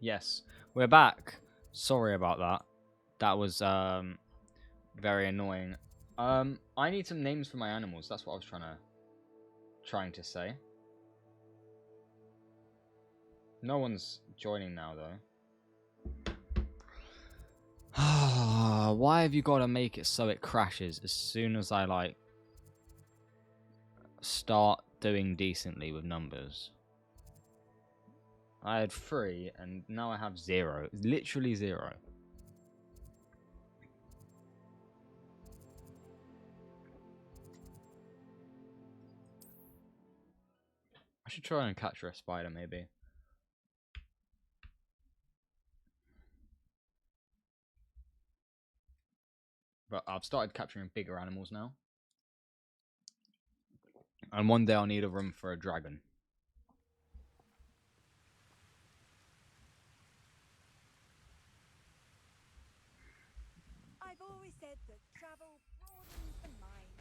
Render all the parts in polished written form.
Yes, we're back. Sorry about that. That was very annoying. I need some names for my animals. That's what I was trying to say. No one's joining now though. Why have you got to make it so it crashes as soon as I like start doing decently with numbers? I had 3 and now I have 0. Literally 0. I should try and capture a spider maybe. But I've started capturing bigger animals now. And one day I'll need a room for a dragon. I've always said that travel broadens the mind.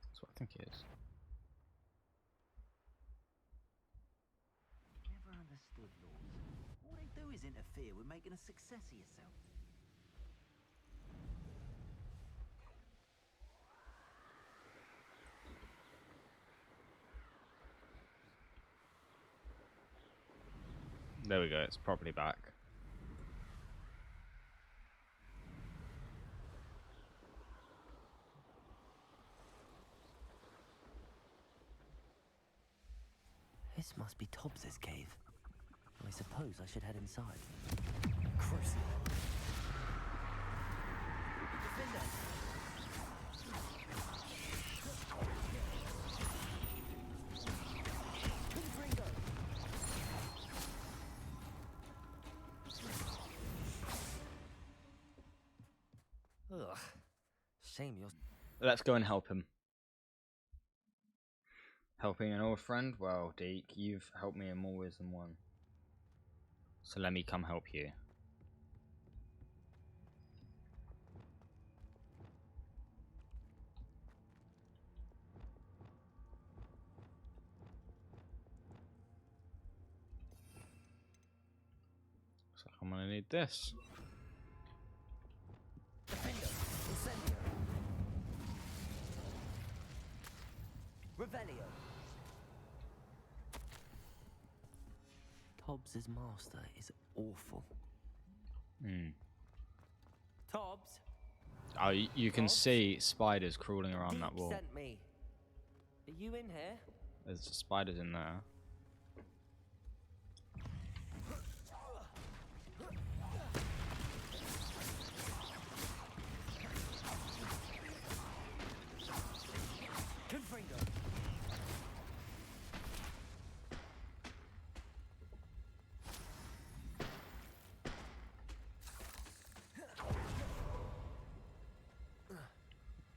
That's what I think it is. Never understood laws. All they do is interfere with making a success of yourself. There we go, it's properly back. This must be Tobbs's cave. I suppose I should head inside. Crucial. Defender! Ugh. Shame you're... Let's go and help him. Helping an old friend? Well, Deke, you've helped me in more ways than one. So let me come help you. Looks like I'm gonna need this. Revelio. Tobbs's master is awful. Hmm. Tobbs, Oh, you can Tobbs? see spiders crawling around that Deep wall. sent me. Are you in here? There's spiders in there. Confringo.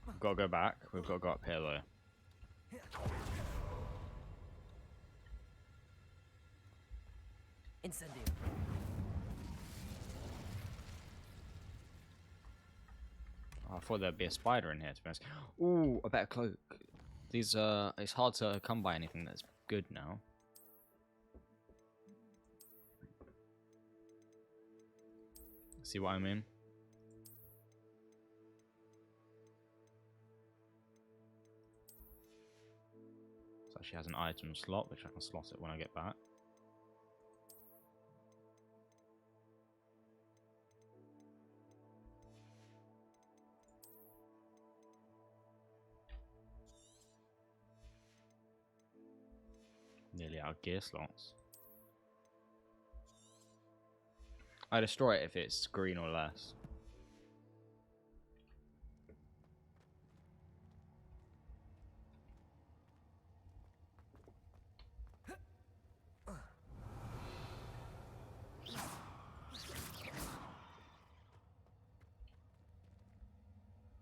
We've got to go back. We've got to go up here though. Incendio. Oh, I thought there'd be a spider in here, to be honest. Ooh, a better cloak. These it's hard to come by anything that's good now. See what I mean? So she has an item slot, which I can slot it when I get back. Nearly out of gear slots. I destroy it if it's green or less.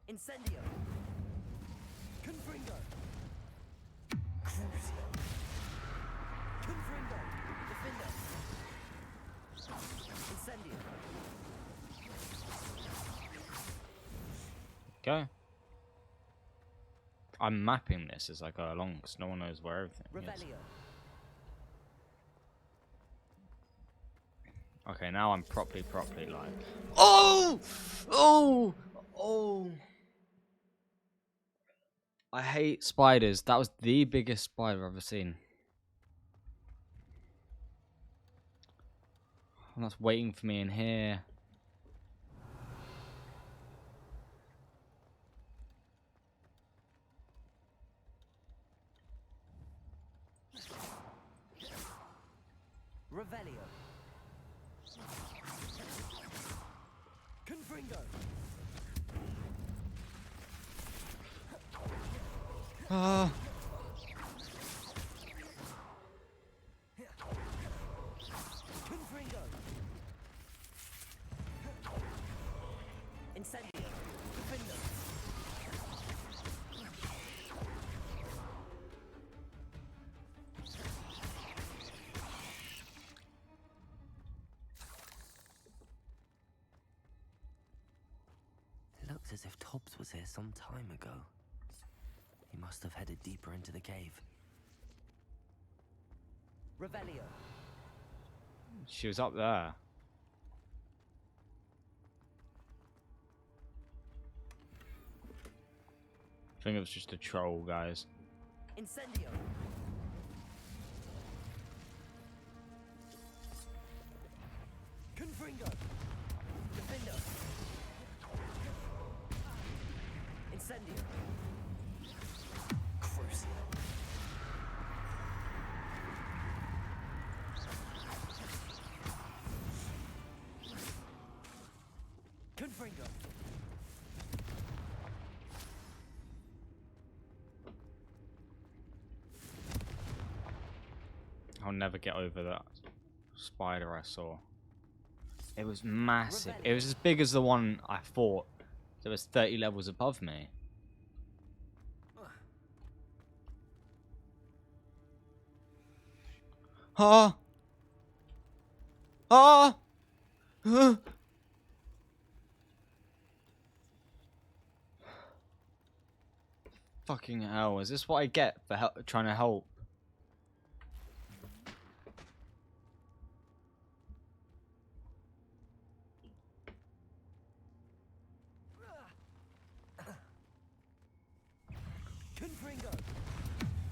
Incendio. Confringo. Crucio. Confringo. Defender. Incendio. Okay. I'm mapping this as I go along because no one knows where everything is. Revelio. Okay, now I'm properly live. Oh! Oh! Oh! I hate spiders. That was the biggest spider I've ever seen. And that's waiting for me in here. Revelio. Confringo. Ah. Confringo. Incendio. Defendo. It looks as if Tobbs was here some time ago. He must have headed deeper into the cave. Revelio. She was up there. I think it was just a troll, guys. Incendio. Confringo. Defendo. Incendio. Crucio. Confringo. I'll never get over that spider I saw. It was massive. It was as big as the one I fought. It was 30 levels above me. Ah! Ah! Fucking hell, is this what I get for trying to help? Confringo.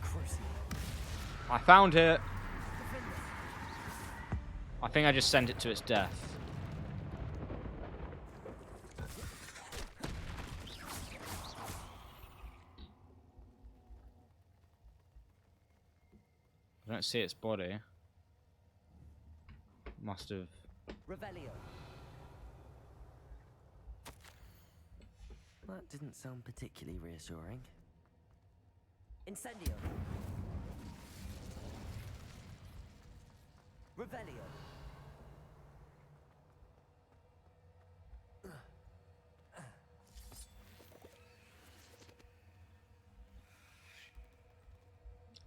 Crucio. I found it. I think I just sent it to its death. I don't see its body. Must have. Revelio. That didn't sound particularly reassuring. Incendio. Revelio.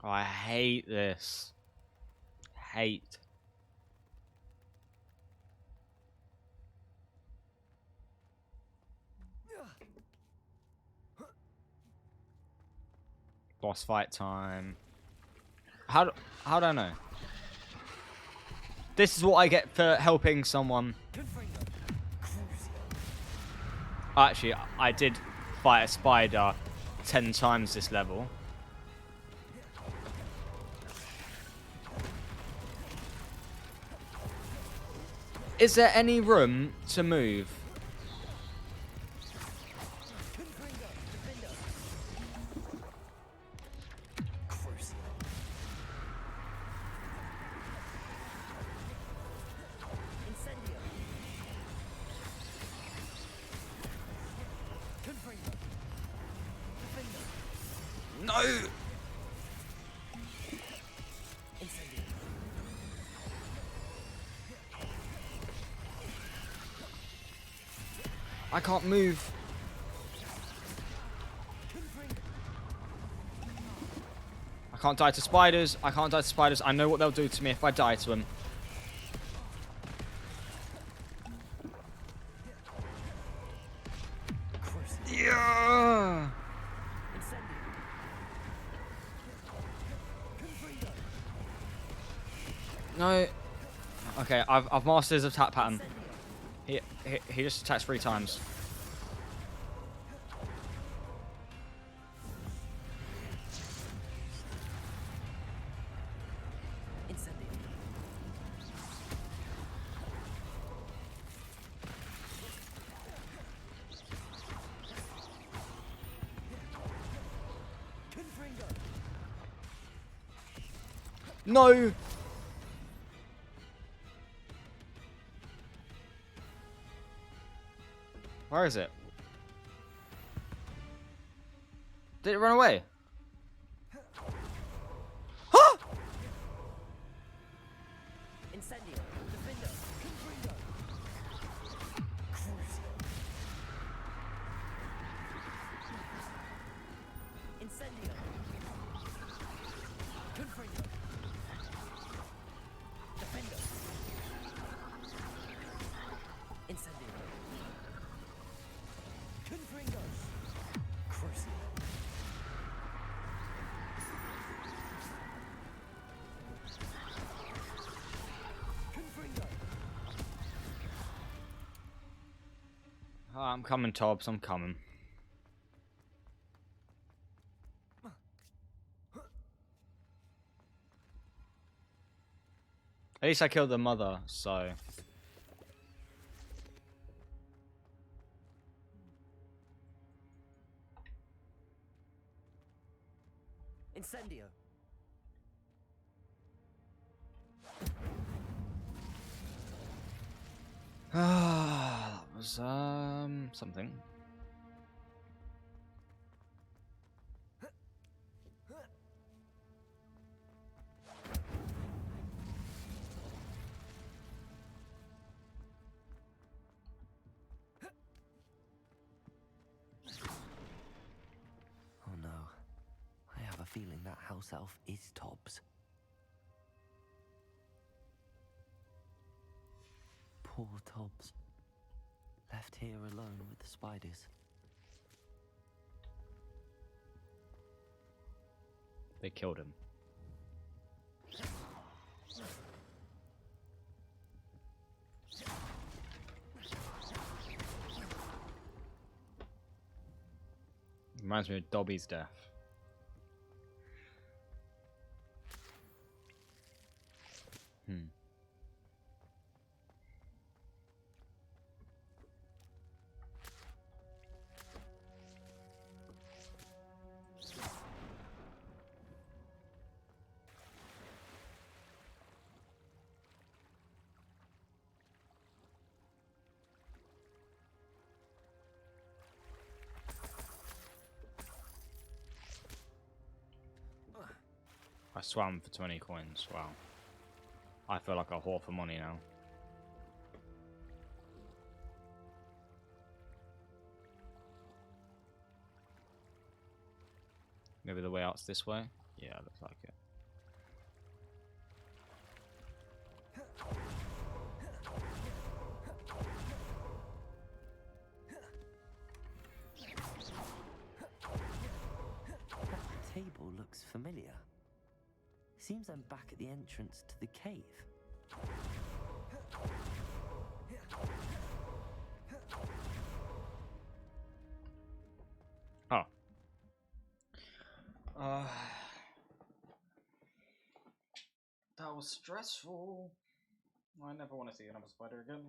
Oh, I hate this. Hate. Boss fight time. How do I know? This is what I get for helping someone. Actually, I did fight a spider 10 times this level. Is there any room to move? No! I can't move. I can't die to spiders. I can't die to spiders. I know what they'll do to me if I die to them. Yeah! No. Okay, I've mastered his attack pattern. He just attacks 3 times. Incendio. Confringo. No! Where is it? Did it run away? Incendio. Defender. Confringo. Crucio. Incendio. Confringo. Defender. Incendio. Confringo. Crucio. Confringo. Oh, I'm coming, Tobbs. I'm coming. At least I killed the mother, so... Incendio. that was, something. Oh no. I have a feeling that house elf is Tobbs. Poor Tobbs. Left here alone with the spiders. They killed him. Reminds me of Dobby's death. I swam for 20 coins. Wow. I feel like a whore for money now. Maybe the way out's this way? Yeah, looks like it. That table looks familiar. Seems I'm back at the entrance to the cave. Oh. That was stressful. I never want to see another spider again.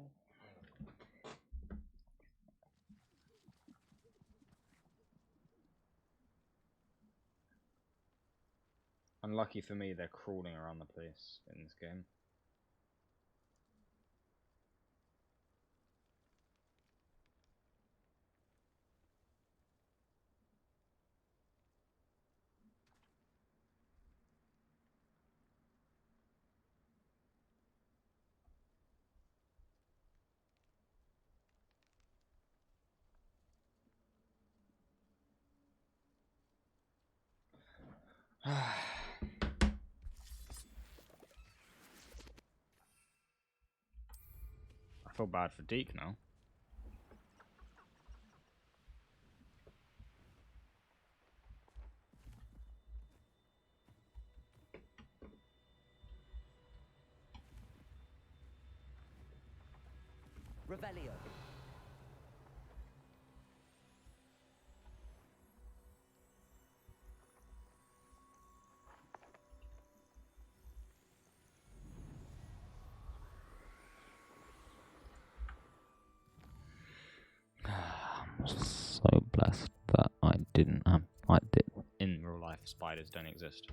Unlucky for me, they're crawling around the place in this game. I feel bad for Deke now. Revelio. I'm so blessed that I didn't have. In real life, spiders don't exist.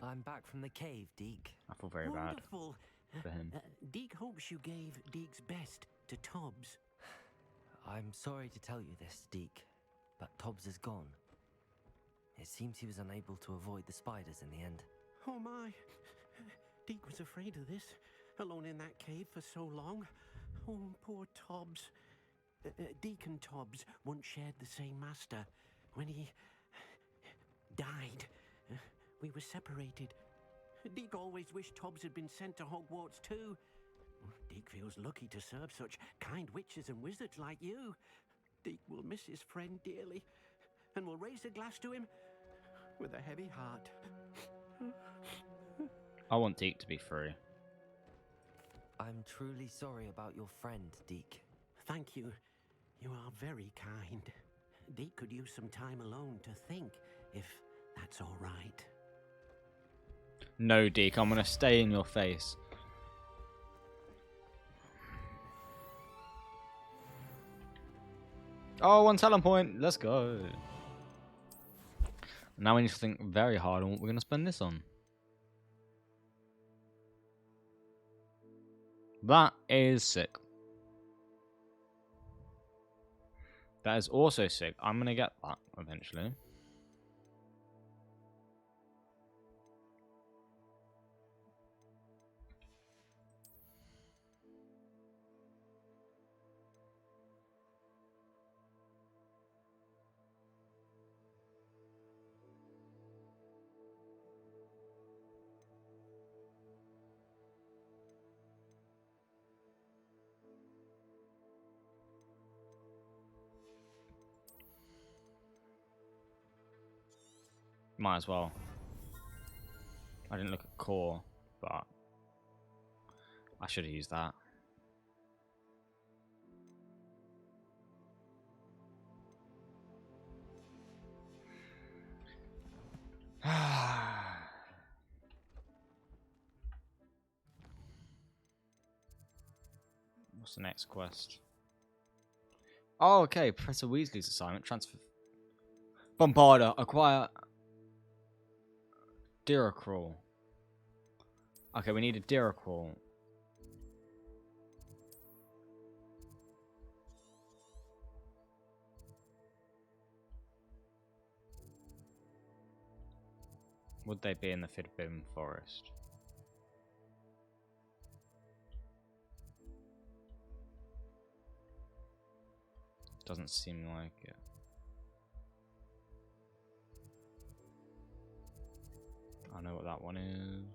I'm back from the cave, Deke. I feel very bad Wonderful. for him. Deke hopes you gave Deke's best to Tobbs. I'm sorry to tell you this, Deke, but Tobbs is gone. It seems he was unable to avoid the spiders in the end. Oh my. Deke was afraid of this, alone in that cave for so long. Oh, poor Tobbs. Deke and Tobbs once shared the same master. When he died, we were separated. Deke always wished Tobbs had been sent to Hogwarts too. Deke feels lucky to serve such kind witches and wizards like you. Deke will miss his friend dearly, and will raise a glass to him with a heavy heart. I want Deke to be free. I'm truly sorry about your friend, Deke. Thank you. You are very kind. Deke could use some time alone to think, if that's all right. No, Deke, I'm gonna stay in your face. Oh, one talent point. Let's go. Now we need to think very hard on what we're gonna spend this on. That is sick. That is also sick. I'm gonna get that eventually. Might as well. I didn't look at core, but I should have used that. What's the next quest? Oh, okay. Professor Weasley's assignment. Transfer. Bombarder. Acquire. Diracrawl. Okay, we need a Diracrawl. Would they be in the Forbidden Forest? Doesn't seem like it. I know what that one is.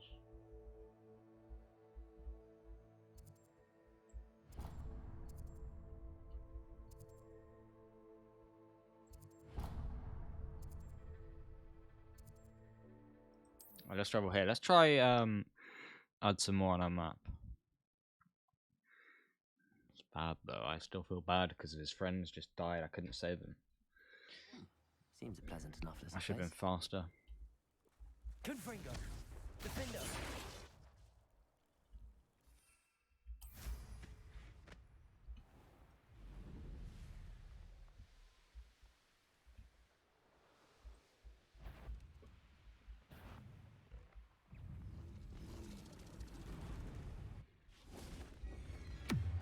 Oh, let's travel here. Let's try add some more on our map. It's bad though. I still feel bad because his friends just died. I couldn't save them. Seems a pleasant enough little I should have been faster. Confringo! Defender!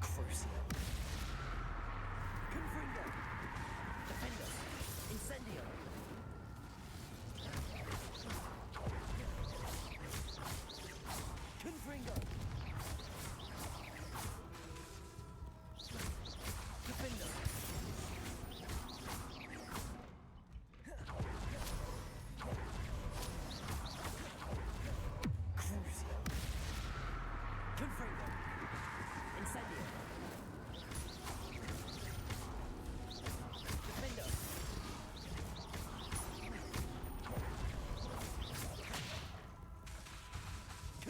Crucio! Confringo! Defender! Incendio!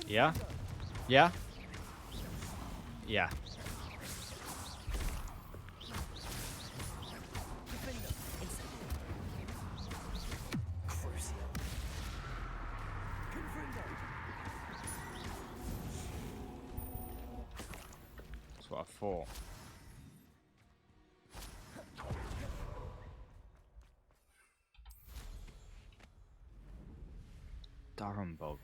Yeah? Yeah? Yeah. That's what I thought. Durhambog.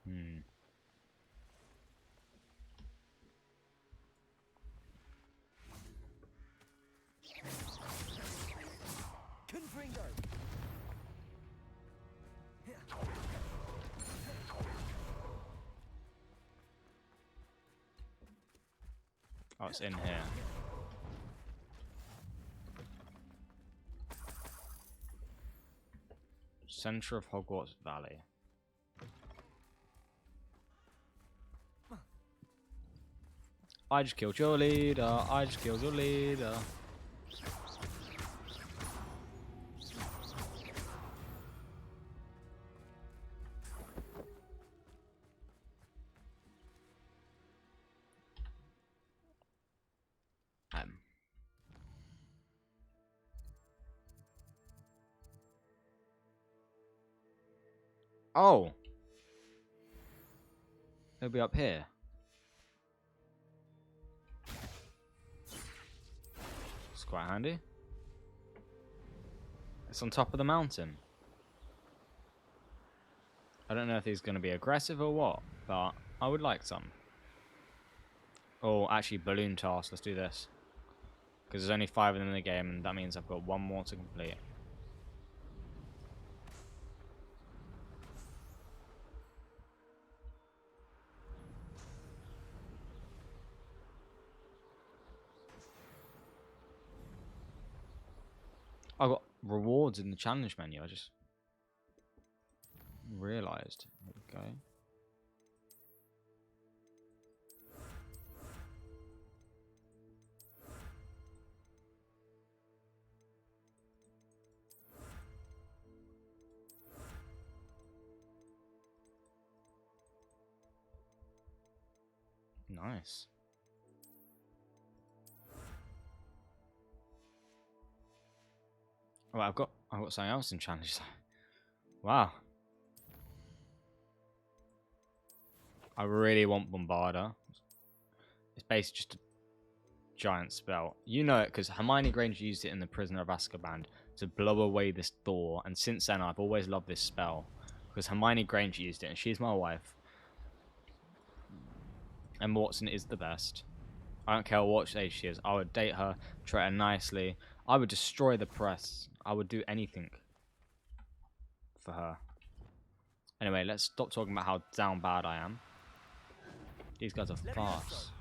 Hmm. Oh, it's in here. Center of Hogwarts Valley. I just killed your leader. I just killed your leader. Um. Oh. It'll be up here. It's quite handy. It's on top of the mountain. I don't know if he's going to be aggressive or what, but I would like some. Oh, actually, balloon task. Let's do this. Because there's only 5 of them in the game, and that means I've got 1 more to complete. I've got rewards in the challenge menu. I just realised. There we go. Nice. Oh, I've got something else in challenge. Wow. I really want Bombarder. It's basically just a giant spell. You know it because Hermione Granger used it in the Prisoner of Azkaban to blow away this door, and since then I've always loved this spell because Hermione Granger used it, and she's my wife. And Watson is the best. I don't care what age she is. I would date her, treat her nicely. I would destroy the press. I would do anything for her. Anyway, let's stop talking about how down bad I am. These guys are fast.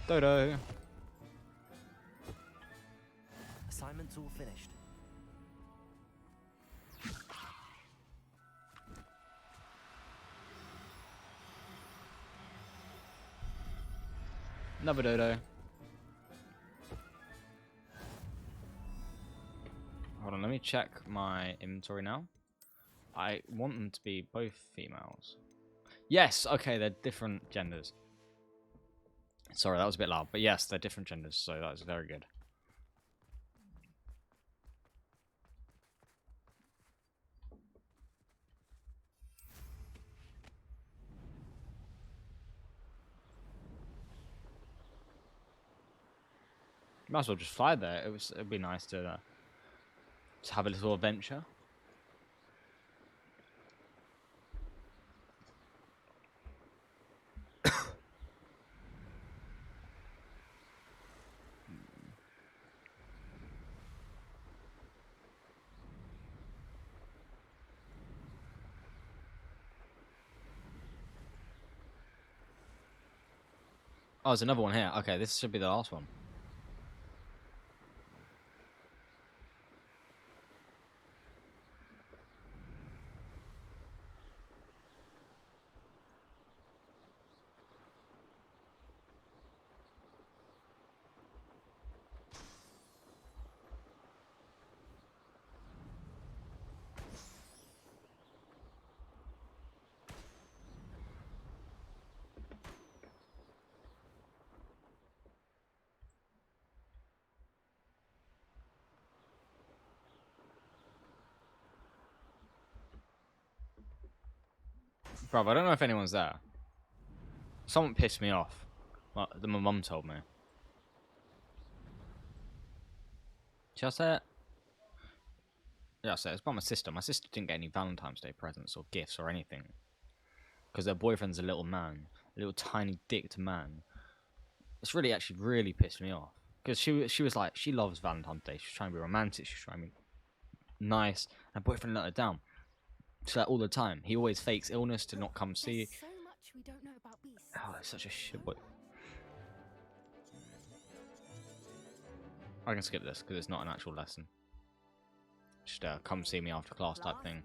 Dodo. Assignment's all finished. Another Dodo. Hold on, let me check my inventory now. I want them to be both females. Yes, okay, they're different genders. Sorry, that was a bit loud, but yes, they're different genders, so that's very good. Might as well just fly there. It'd be nice to just have a little adventure. Oh, there's another one here. Okay, this should be the last one. Bruv, I don't know if anyone's there. Someone pissed me off. Well, my mum told me. Should I say it? Yeah, I'll say it. It's about my sister. My sister didn't get any Valentine's Day presents or gifts or anything. Because her boyfriend's a little man. A little tiny dicked man. It's really actually really pissed me off. Because she was like, she loves Valentine's Day. She's trying to be romantic. She's trying to be nice. Her boyfriend let her down. She's like all the time. He always fakes illness to not come see. There's so much we don't know about beasts. Oh, it's such a shit boy. I can skip this because it's not an actual lesson. Just come see me after class type thing.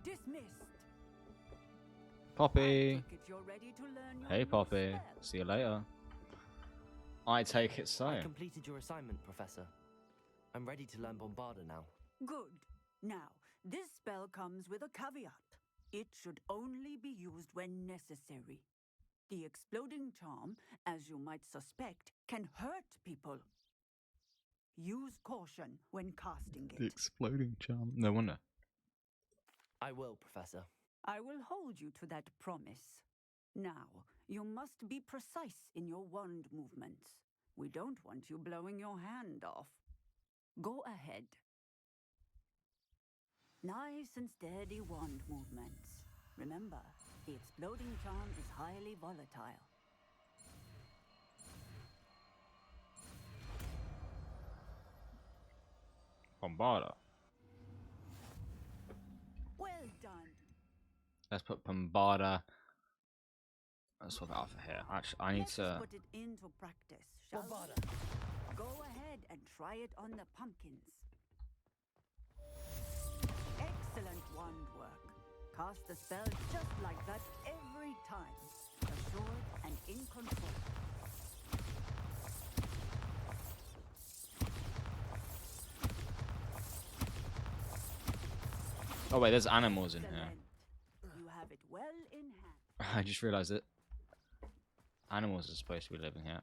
Poppy. Hey Poppy. See you later. I take it so. I completed your assignment, Professor. I'm ready to learn Bombarda now. Good. Now, this spell comes with a caveat. It should only be used when necessary. The exploding charm, as you might suspect, can hurt people. Use caution when casting it. The exploding charm. No wonder. I will, Professor. I will hold you to that promise. Now, you must be precise in your wand movements. We don't want you blowing your hand off. Go ahead. Nice and steady wand movements. Remember, the exploding charm is highly volatile. Bombarda. Well done. Let's put Bombarda. Let's swap it out for here. Actually, I need Let's to. put it into practice, shall Bombarda. we? Go ahead and try it on the pumpkins. Excellent wand work. Cast the spell just like that every time. Assured and in control. Oh wait, there's animals in here. Excellent. You have it well in hand. I just realised it. Animals are supposed to be living here.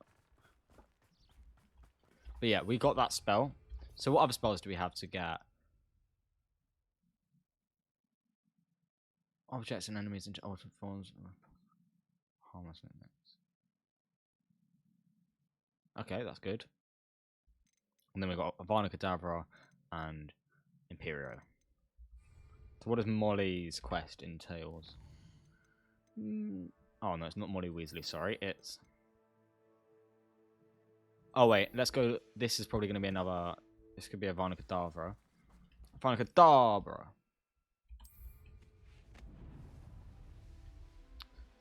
But yeah, we got that spell. So what other spells do we have to get? Objects and enemies into alternate forms. Harmless nicknames. Okay, that's good. And then we've got Avana Kedavra and Imperio. So what does Molly's quest entails? Oh no, it's not Molly Weasley, sorry. It's... Oh wait, let's go... This is probably going to be another... This could be Avana Kedavra. Avana Kedavra!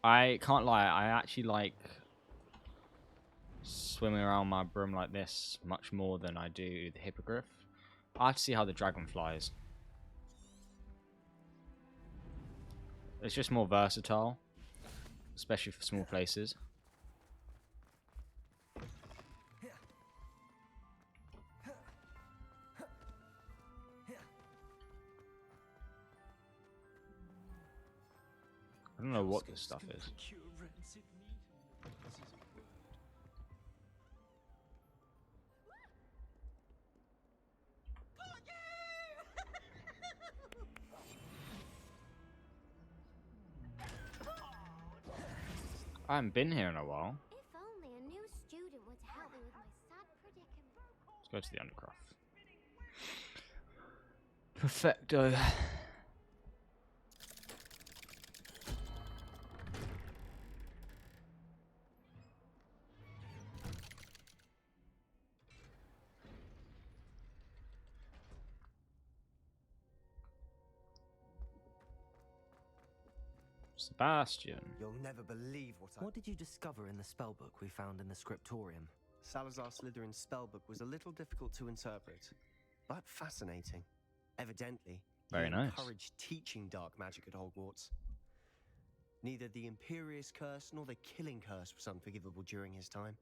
I can't lie, I actually like swimming around my broom like this much more than I do the Hippogriff. I have to see how the dragon flies. It's just more versatile, especially for small places. I don't know what this stuff is. I haven't been here in a while. If only a new student would help me with my sad predicament. Let's go to the Undercroft. Perfecto. Sebastian. You'll never believe What did you discover in the spellbook we found in the scriptorium? Salazar Slytherin's spellbook was a little difficult to interpret, but fascinating. Evidently, Very he nice. encouraged teaching dark magic at Hogwarts. Neither the Imperious Curse nor the Killing Curse was unforgivable during his time.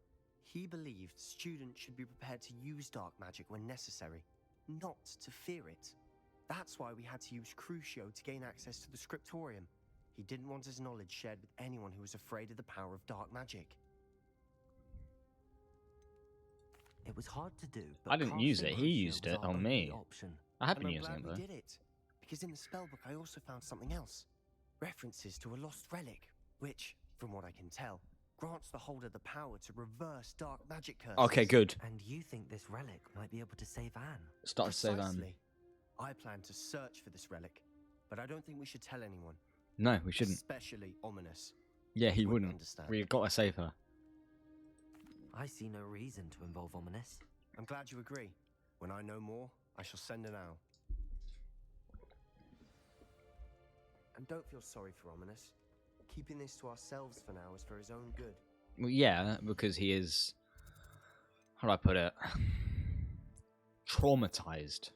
He believed students should be prepared to use dark magic when necessary, not to fear it. That's why we had to use Crucio to gain access to the scriptorium. He didn't want his knowledge shared with anyone who was afraid of the power of dark magic. It was hard to do, but I didn't use it, casting he Crucio used was it our on only me. option. I have And been I'm using glad it we though. did it, because in the spellbook I also found something else. References to a lost relic. which, from what I can tell, grants the holder the power to reverse dark magic curses. Okay, good. And you think this relic might be able to save Anne? Start to save Anne. Precisely. I plan to search for this relic, but I don't think we should tell anyone. No, we shouldn't. Especially Ominous. Yeah, he Wouldn't wouldn't. understand. We've got to save her. I see no reason to involve Ominous. I'm glad you agree. When I know more, I shall send an owl. And don't feel sorry for Ominous. Keeping this to ourselves for now is for his own good. Well, yeah, because he is, how do I put it, traumatized.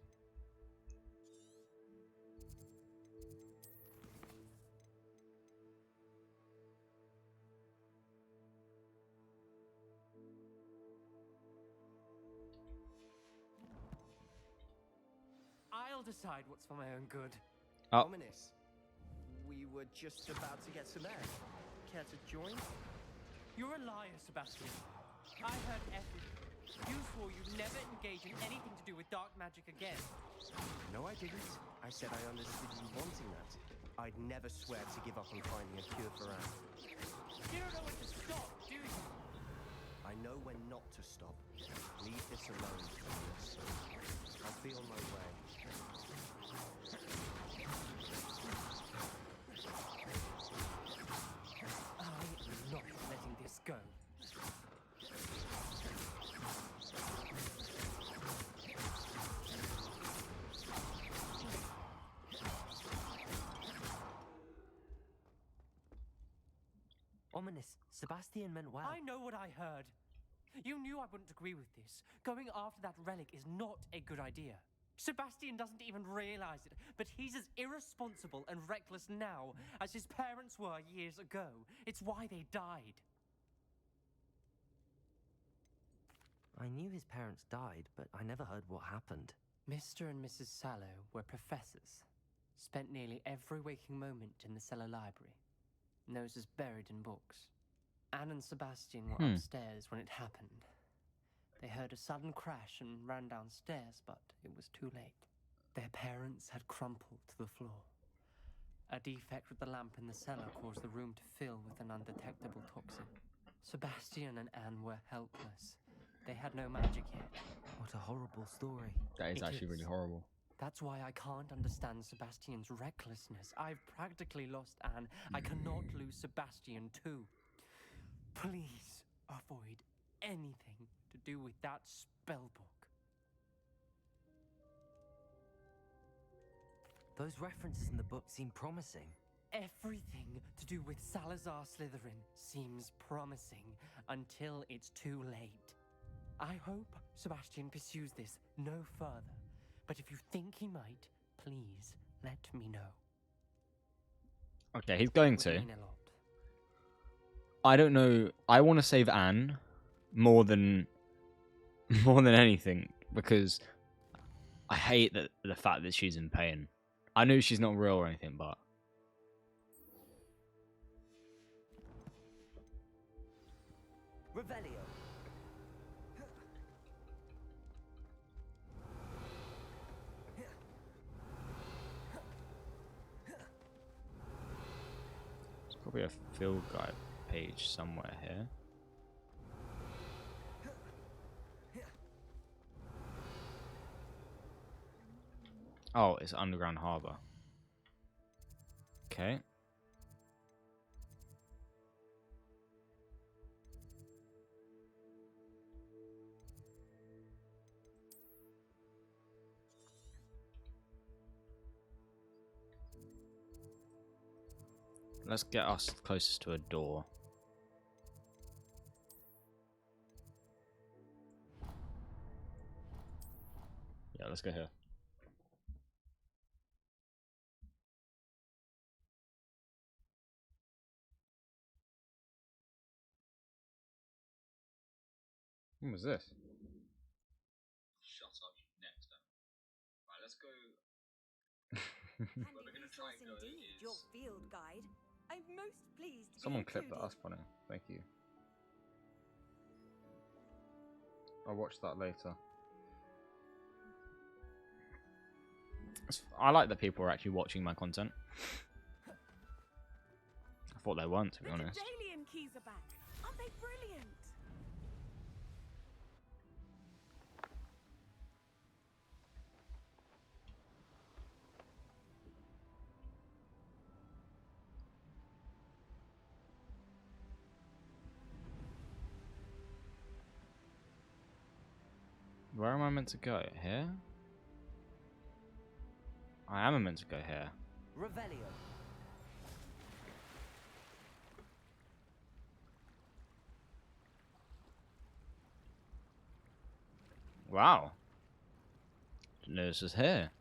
I'll decide what's for my own good. Oh. Ominous, we were just about to get some air. Care to join? You're a liar, Sebastian. I heard everything. You swore you'd never engage in anything to do with dark magic again. No, I didn't. I said I understood you wanting that. I'd never swear to give up on finding a cure for Anne. You don't know when to stop, do you? I know when not to stop. Leave this alone, Ominous. I'll be on my way. I am not letting this go. Ominous, Sebastian meant well. I know what I heard. You knew I wouldn't agree with this. Going after that relic is not a good idea. Sebastian doesn't even realize it, but he's as irresponsible and reckless now as his parents were years ago. It's why they died. I knew his parents died, but I never heard what happened. Mr. and Mrs. Sallow were professors. Spent nearly every waking moment in the cellar library. Noses buried in books. Anne and Sebastian were upstairs when it happened. They heard a sudden crash and ran downstairs, but it was too late. Their parents had crumpled to the floor. A defect with the lamp in the cellar caused the room to fill with an undetectable toxin. Sebastian and Anne were helpless. They had no magic yet. What a horrible story. That is It actually is. really horrible. That's why I can't understand Sebastian's recklessness. I've practically lost Anne. I cannot lose Sebastian too. Please avoid anything to do with that spell book. Those references in the book seem promising. Everything to do with Salazar Slytherin seems promising until it's too late. I hope Sebastian pursues this no further, but if you think he might, please let me know. Okay, he's going It would to. mean a lot. I don't know. I want to save Anne more than anything because I hate the fact that she's in pain. I know she's not real or anything, but Revelio. there's probably a field guide page somewhere here. Oh, it's Underground Harbour. Okay. Let's get us closest to a door. Yeah, let's go here. When was this? Shut up, you next time. Right, let's go. Handy resource indeed, your field guide. I'm most pleased to be Someone clipped that. included. That's funny. Thank you. I'll watch that later. I like that people are actually watching my content. I thought they weren't, to be The honest. Daedalian keys are back. Aren't they brilliant? Where am I meant to go? Here? I am meant to go here. Revelio. Wow. Didn't know this was here.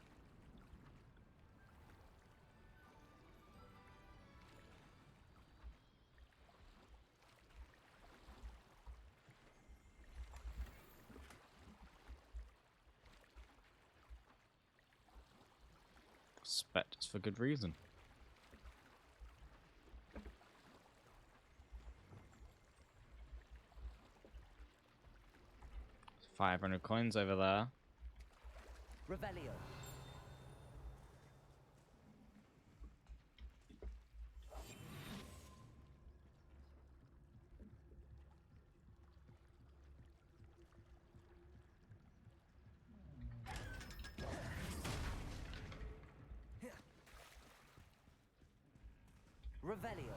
Suspect it's for good reason. 500 coins over there. Revelio. Revelio.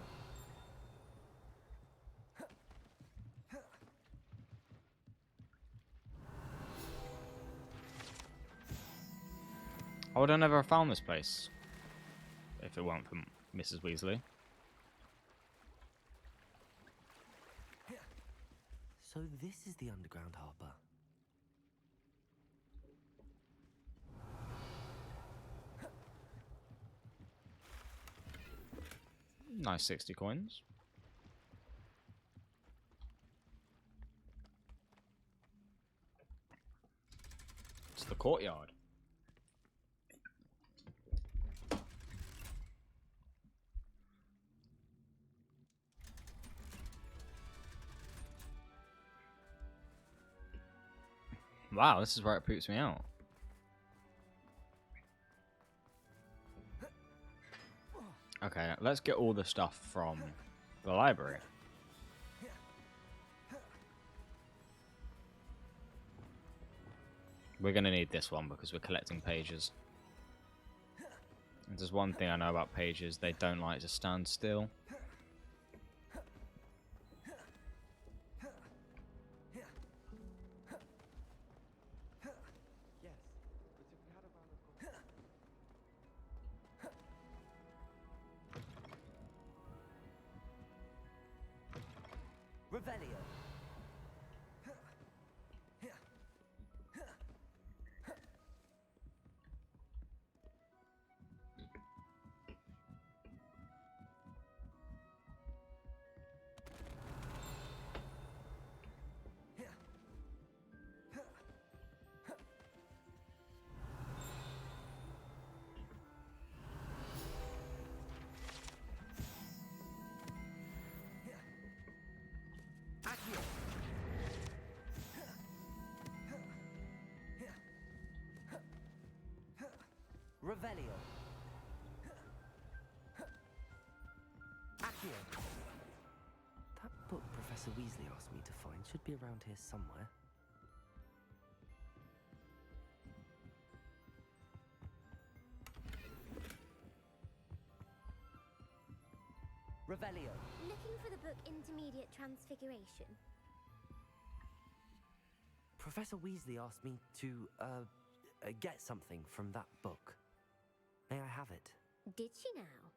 I would have never found this place if it weren't for Mrs. Weasley. So this is the underground harbour. Nice 60 coins. It's the courtyard. Wow, this is where it poops me out. Okay, let's get all the stuff from the library. We're going to need this one because we're collecting pages. If there's one thing I know about pages, they don't like to stand still. Revelio. Accio. Revelio. Accio. That book Professor Weasley asked me to find should be around here somewhere. Revelio. Looking for the book Intermediate Transfiguration. Professor Weasley asked me to, get something from that book. May I have it? Did she now?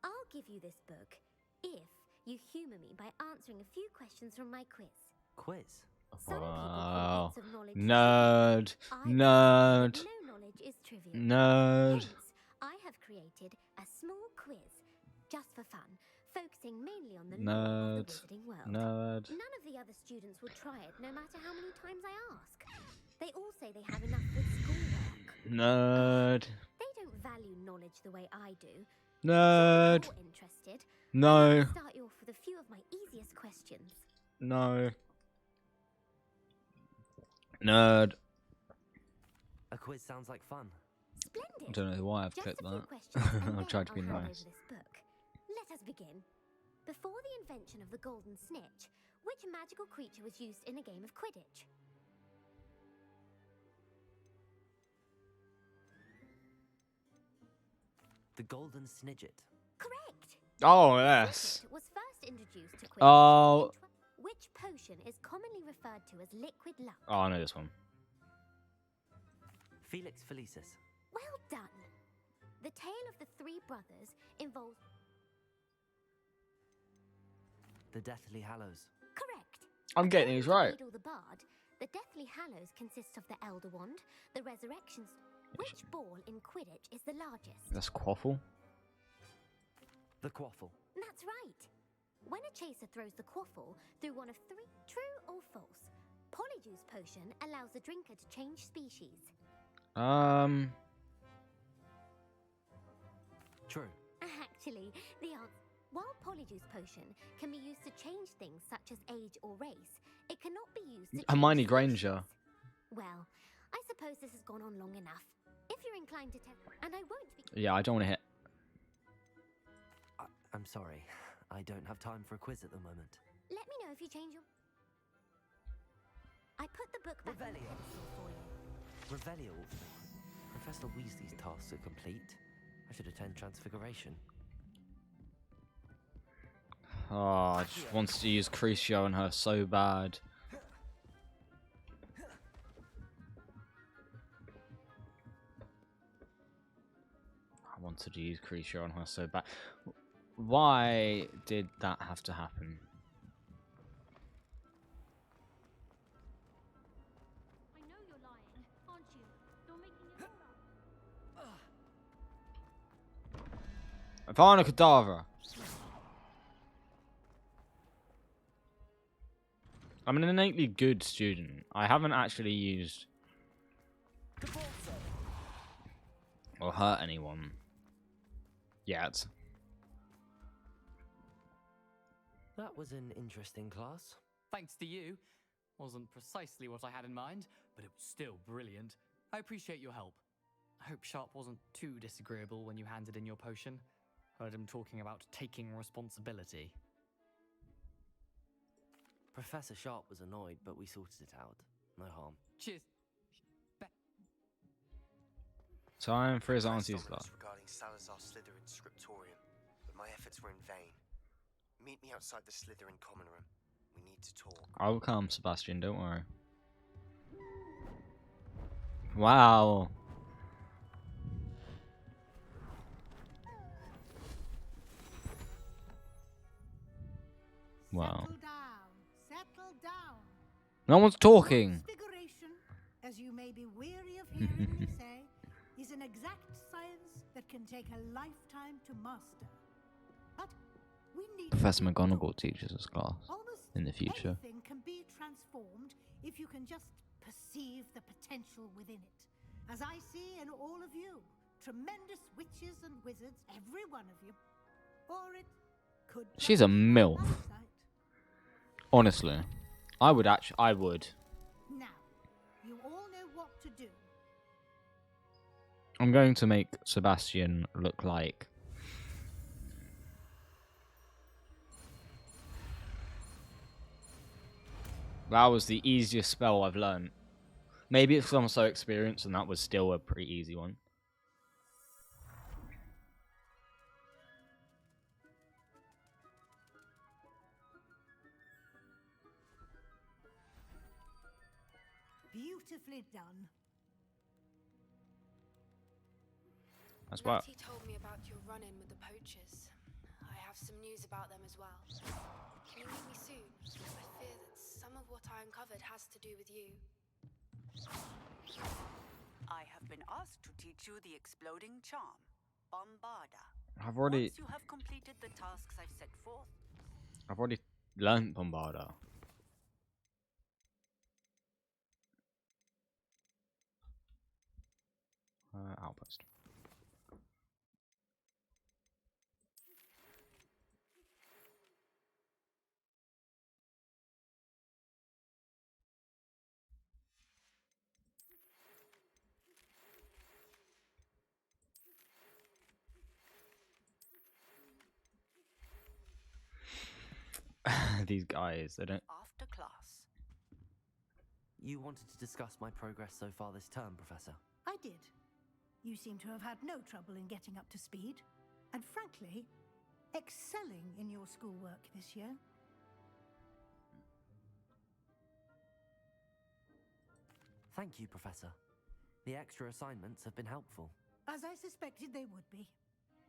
I'll give you this book if you humour me by answering a few questions from my quiz. Quiz? Some people Wow. call bits of knowledge Nerd. trivial. I believe Nerd. that no knowledge is trivial. Nerd. Hence, I have created a small quiz just for fun, focusing mainly on the lore of the wizarding world. Nerd. None of the other students would try it, no matter how many times I ask. They all say they have enough with schoolwork. Nerd. They don't value knowledge the way I do. Nerd. So if you're interested, No. I'll start you off with a few of my easiest questions. No. Nerd. A quiz sounds like fun. Splendid. I don't know why I've Just clicked a few that. questions, and I've then tried to be I'll hand nice. over this book. Let us begin. Before the invention of the golden snitch, which magical creature was used in a game of Quidditch? The golden snidget. Correct. Oh, yes. Snidget was first introduced to Quidditch. Oh. Which potion is commonly referred to as liquid luck? Oh, I know this one. Felix Felicis. Well done. The tale of the three brothers involves... The Deathly Hallows. Correct. I'm getting these right. Beedle the Bard, the Deathly Hallows consists of the Elder Wand, the Resurrection... Which ball in Quidditch is the largest? That's Quaffle. The Quaffle. That's right. When a chaser throws the quaffle through one of three, true or false, Polyjuice Potion allows the drinker to change species. True. Actually, the answer... While Polyjuice Potion can be used to change things such as age or race, it cannot be used to Hermione change Granger. species. Well, I suppose this has gone on long enough. If you're inclined to test... And I won't be... Yeah, I don't want to hit. I'm sorry. I don't have time for a quiz at the moment. Let me know if you change your... I put the book back on the Revelio. pencil for you. Revelio. Professor Weasley's tasks are complete. I should attend Transfiguration. Oh, I just wants to use Crucio on her so bad. I wanted to use Crucio on her so bad. Why did that have to happen? I know you're lying, aren't you? You're making it all up. Avada Kedavra. I'm an innately good student. I haven't actually used or hurt anyone yet. That was an interesting class. Thanks to you. Wasn't precisely what I had in mind, but it was still brilliant. I appreciate your help. I hope Sharp wasn't too disagreeable when you handed in your potion. Heard him talking about taking responsibility. Professor Sharp was annoyed, but we sorted it out. No harm. Cheers. Time for his auntie's Dominus class. regarding Salazar Slytherin's scriptorium, but my efforts were in vain. Meet me outside the Slytherin common room. We need to talk. I'll come, Sebastian, don't worry. Wow. Wow. Settle down. No one's talking. Transfiguration, as you may be weary of hearing me say, is an exact science that can take a lifetime to master. But we need Professor to McGonagall teaches this class Almost in the future. anything can be transformed if you can just perceive the potential within it. As I see in all of you, tremendous witches and wizards, every one of you. Or it could She's just a be my MILF. eyesight. Honestly, I would. Now, you all know what to do. I'm going to make Sebastian look like that was the easiest spell I've learned. Maybe it's because I'm so experienced and that was still a pretty easy one. Beautifully done. That's what. Natty told me about your run-in with the poachers. I have some news about them as well. Can you meet me soon? I fear that some of what I uncovered has to do with you. I have been asked to teach you the exploding charm, Bombarda. I've already Once you have completed the tasks I've set forth, learned Bombarda. Outpost. these guys. They don't. After class. You wanted to discuss my progress so far this term, Professor. I did. You seem to have had no trouble in getting up to speed, and frankly, excelling in your schoolwork this year. Thank you, Professor. The extra assignments have been helpful. As I suspected they would be.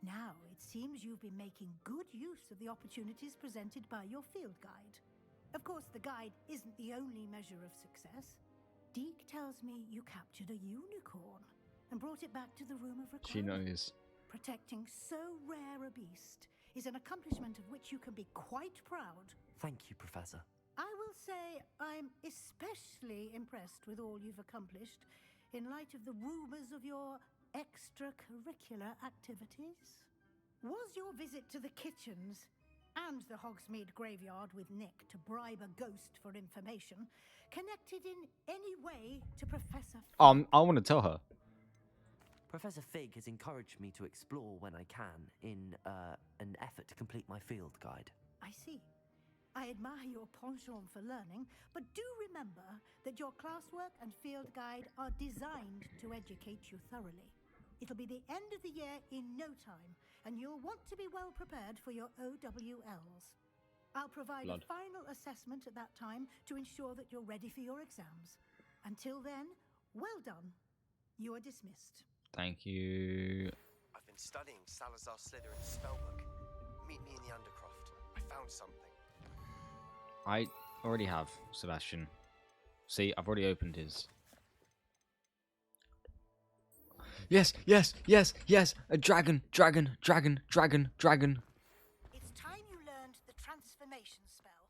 Now, it seems you've been making good use of the opportunities presented by your field guide. Of course, the guide isn't the only measure of success. Deke tells me you captured a unicorn and brought it back to the room of requirement. She knows. Protecting so rare a beast is an accomplishment of which you can be quite proud. Thank you, Professor. I will say I'm especially impressed with all you've accomplished in light of the rumors of your extracurricular activities. Was your visit to the kitchens and the Hogsmeade graveyard with Nick to bribe a ghost for information connected in any way to Professor I want to tell her. Professor Fig has encouraged me to explore when I can in an effort to complete my field guide. I see. I admire your penchant for learning, but do remember that your classwork and field guide are designed to educate you thoroughly. It'll be the end of the year in no time, and you'll want to be well prepared for your OWLs. I'll provide a final assessment at that time to ensure that you're ready for your exams. Until then, well done. You are dismissed. Thank you. I've been studying Salazar Slytherin's spellbook. Meet me in the Undercroft. I found something. I already have, Sebastian. See, I've already opened his. Yes, yes, yes, yes! A dragon, dragon, dragon, dragon, dragon. It's time you learned the transformation spell.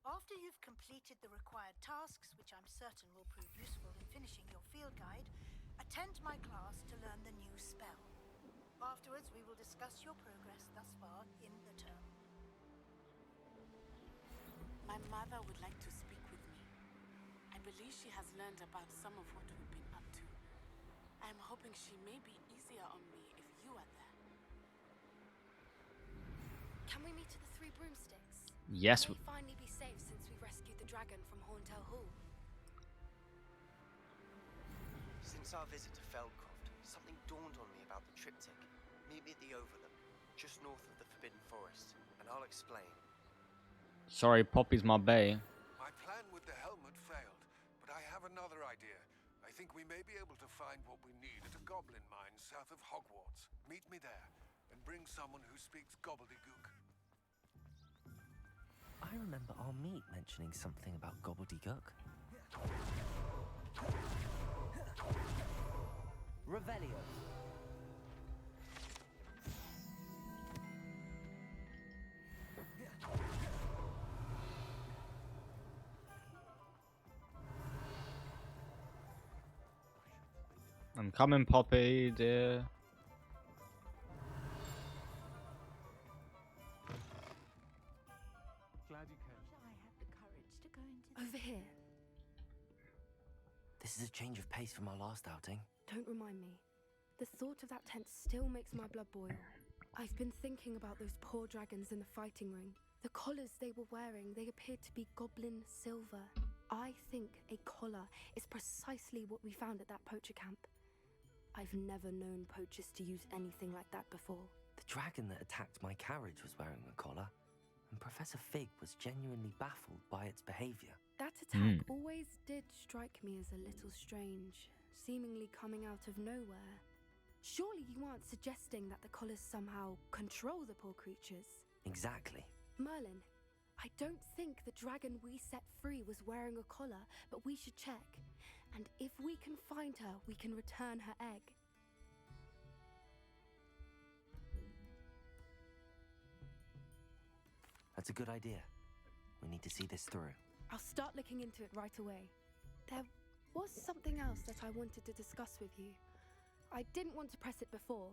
After you've completed the required tasks, which I'm certain will prove useful in finishing your field guide, attend my class to learn the new spell. Afterwards, we will discuss your progress thus far in the term. My mother would like to speak with me. I believe she has learned about some of what we've been up to. I am hoping she may be easier on me if you are there. Can we meet at the Three Broomsticks? Yes. May finally be safe since we rescued the dragon from Horntail Hall. Since our visit to Feldcroft, something dawned on me about the triptych. Meet me at the Overlook, just north of the Forbidden Forest, and I'll explain. Sorry, Poppy's my bae. My plan with the helmet failed, but I have another idea. I think we may be able to find what we need at a goblin mine south of Hogwarts. Meet me there, and bring someone who speaks gobbledygook. I remember our meet mentioning something about gobbledygook. Revelio. I'm coming, Poppy, dear. Glad you came. Shall I have the courage to go into Over here. This is a change of pace from our last outing. Don't remind me. The thought of that tent still makes my blood boil. I've been thinking about those poor dragons in the fighting ring. The collars they were wearing, they appeared to be goblin silver. I think a collar is precisely what we found at that poacher camp. I've never known poachers to use anything like that before. The dragon that attacked my carriage was wearing a collar, and Professor Fig was genuinely baffled by its behavior. That attack always did strike me as a little strange, seemingly coming out of nowhere. Surely you aren't suggesting that the collars somehow control the poor creatures? Exactly. Merlin, I don't think the dragon we set free was wearing a collar, but we should check. And if we can find her, we can return her egg. That's a good idea. We need to see this through. I'll start looking into it right away. There was something else that I wanted to discuss with you. I didn't want to press it before.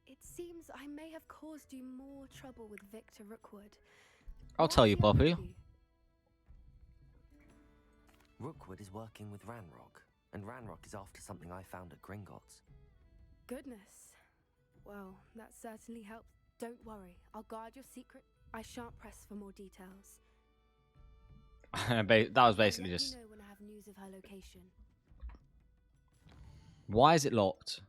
It seems I may have caused you more trouble with Victor Rookwood. I'll tell you, Poppy. Rookwood is working with Ranrock, and Ranrock is after something I found at Gringotts. Goodness. Well, that certainly helps. Don't worry, I'll guard your secret. I shan't press for more details. That was basically Let me just. know when I have news of her location. Why is it locked?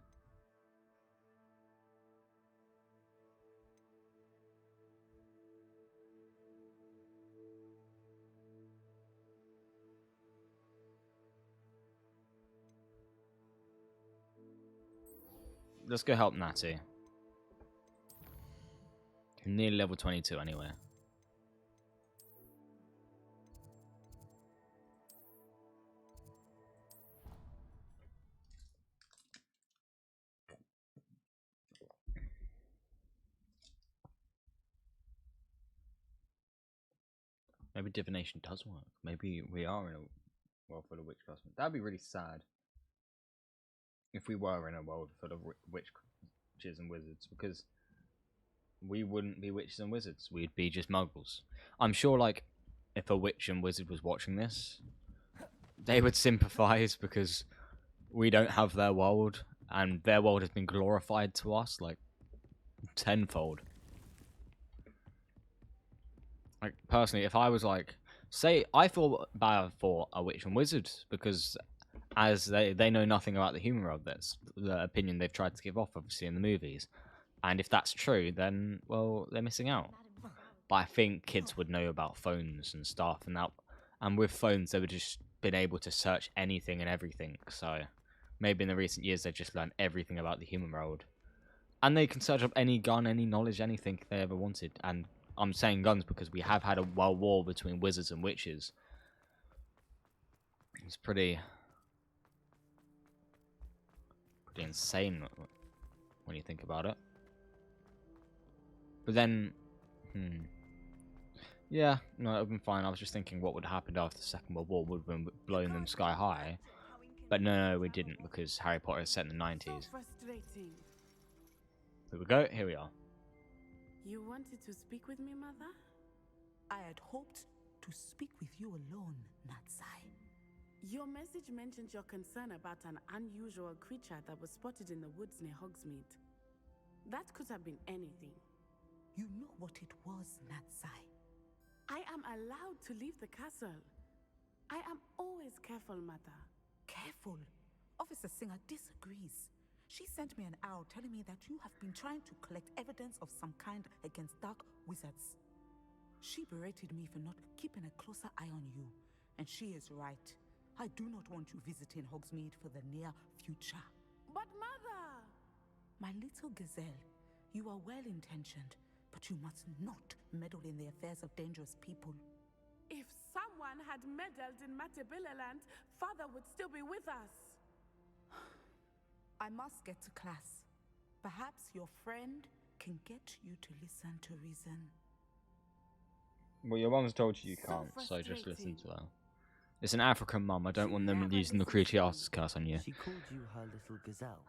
Let's go help Natty. Nearly level 22 anyway. Maybe divination does work. Maybe we are in a world full of witch customers. That'd be really sad if we were in a world full of witches and wizards, because we wouldn't be witches and wizards. We'd be just muggles. I'm sure, like, if a witch and wizard was watching this, they would sympathize because we don't have their world, and their world has been glorified to us, like, tenfold. Like, personally, if I was like, say, I feel bad for a witch and wizard because as they know nothing about the human world. That's the opinion they've tried to give off, obviously, in the movies. And if that's true, then, well, they're missing out. But I think kids would know about phones and stuff, and with phones, they would just been able to search anything and everything. So maybe in the recent years, they've just learned everything about the human world. And they can search up any gun, any knowledge, anything they ever wanted. And I'm saying guns because we have had a world war between wizards and witches. It's pretty insane when you think about it. But then, yeah, no, it would have been fine. I was just thinking what would have happened after the Second World War would have been blowing them sky high. But no, we didn't, because Harry Potter is set in the 90s. So frustrating. Here we go, here we are. You wanted to speak with me, Mother? I had hoped to speak with you alone, Natsai. Your message mentioned your concern about an unusual creature that was spotted in the woods near Hogsmeade. That could have been anything. You know what it was, Natsai. I am allowed to leave the castle. I am always careful, Mother. Careful. Officer Singer disagrees. She sent me an owl telling me that you have been trying to collect evidence of some kind against dark wizards. She berated me for not keeping a closer eye on you, and she is right. I do not want you visiting Hogsmeade for the near future. But Mother! My little gazelle, you are well-intentioned, but you must not meddle in the affairs of dangerous people. If someone had meddled in Matabeleland, Father would still be with us. I must get to class. Perhaps your friend can get you to listen to reason. Well, your mum's told you can't, so just listen to her. It's an African mum. I don't want them using the creature artist curse on you. She called you her little gazelle.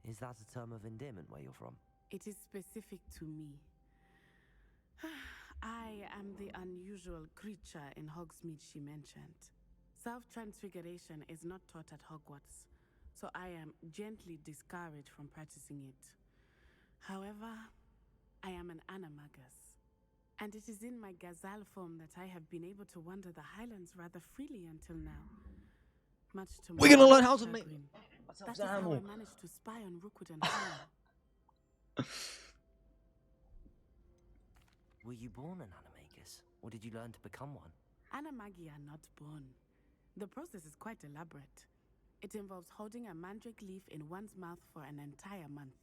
Is that a term of endearment where you're from? It is specific to me. I am the unusual creature in Hogsmeade she mentioned. Self-transfiguration is not taught at Hogwarts, so I am gently discouraged from practicing it. However, I am an animagus, and it is in my gazelle form that I have been able to wander the Highlands rather freely until now. Much to We're gonna learn how to make that is how I managed to spy on Rookwood and Howell. Were you born an animagus, or did you learn to become one? Animagi are not born. The process is quite elaborate. It involves holding a mandrake leaf in one's mouth for an entire month,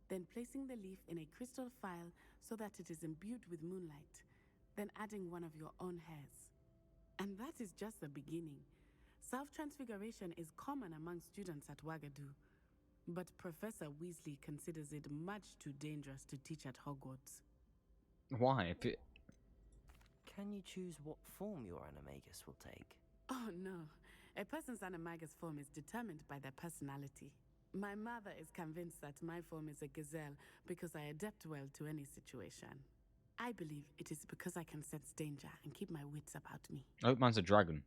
then placing the leaf in a crystal phial so that it is imbued with moonlight, then adding one of your own hairs. And that is just the beginning. Self-transfiguration is common among students at Wagadu, but Professor Weasley considers it much too dangerous to teach at Hogwarts. Why? Can you choose what form your animagus will take? Oh no. A person's animagus form is determined by their personality. My mother is convinced that my form is a gazelle because I adapt well to any situation. I believe it is because I can sense danger and keep my wits about me. Oh, man's a dragon.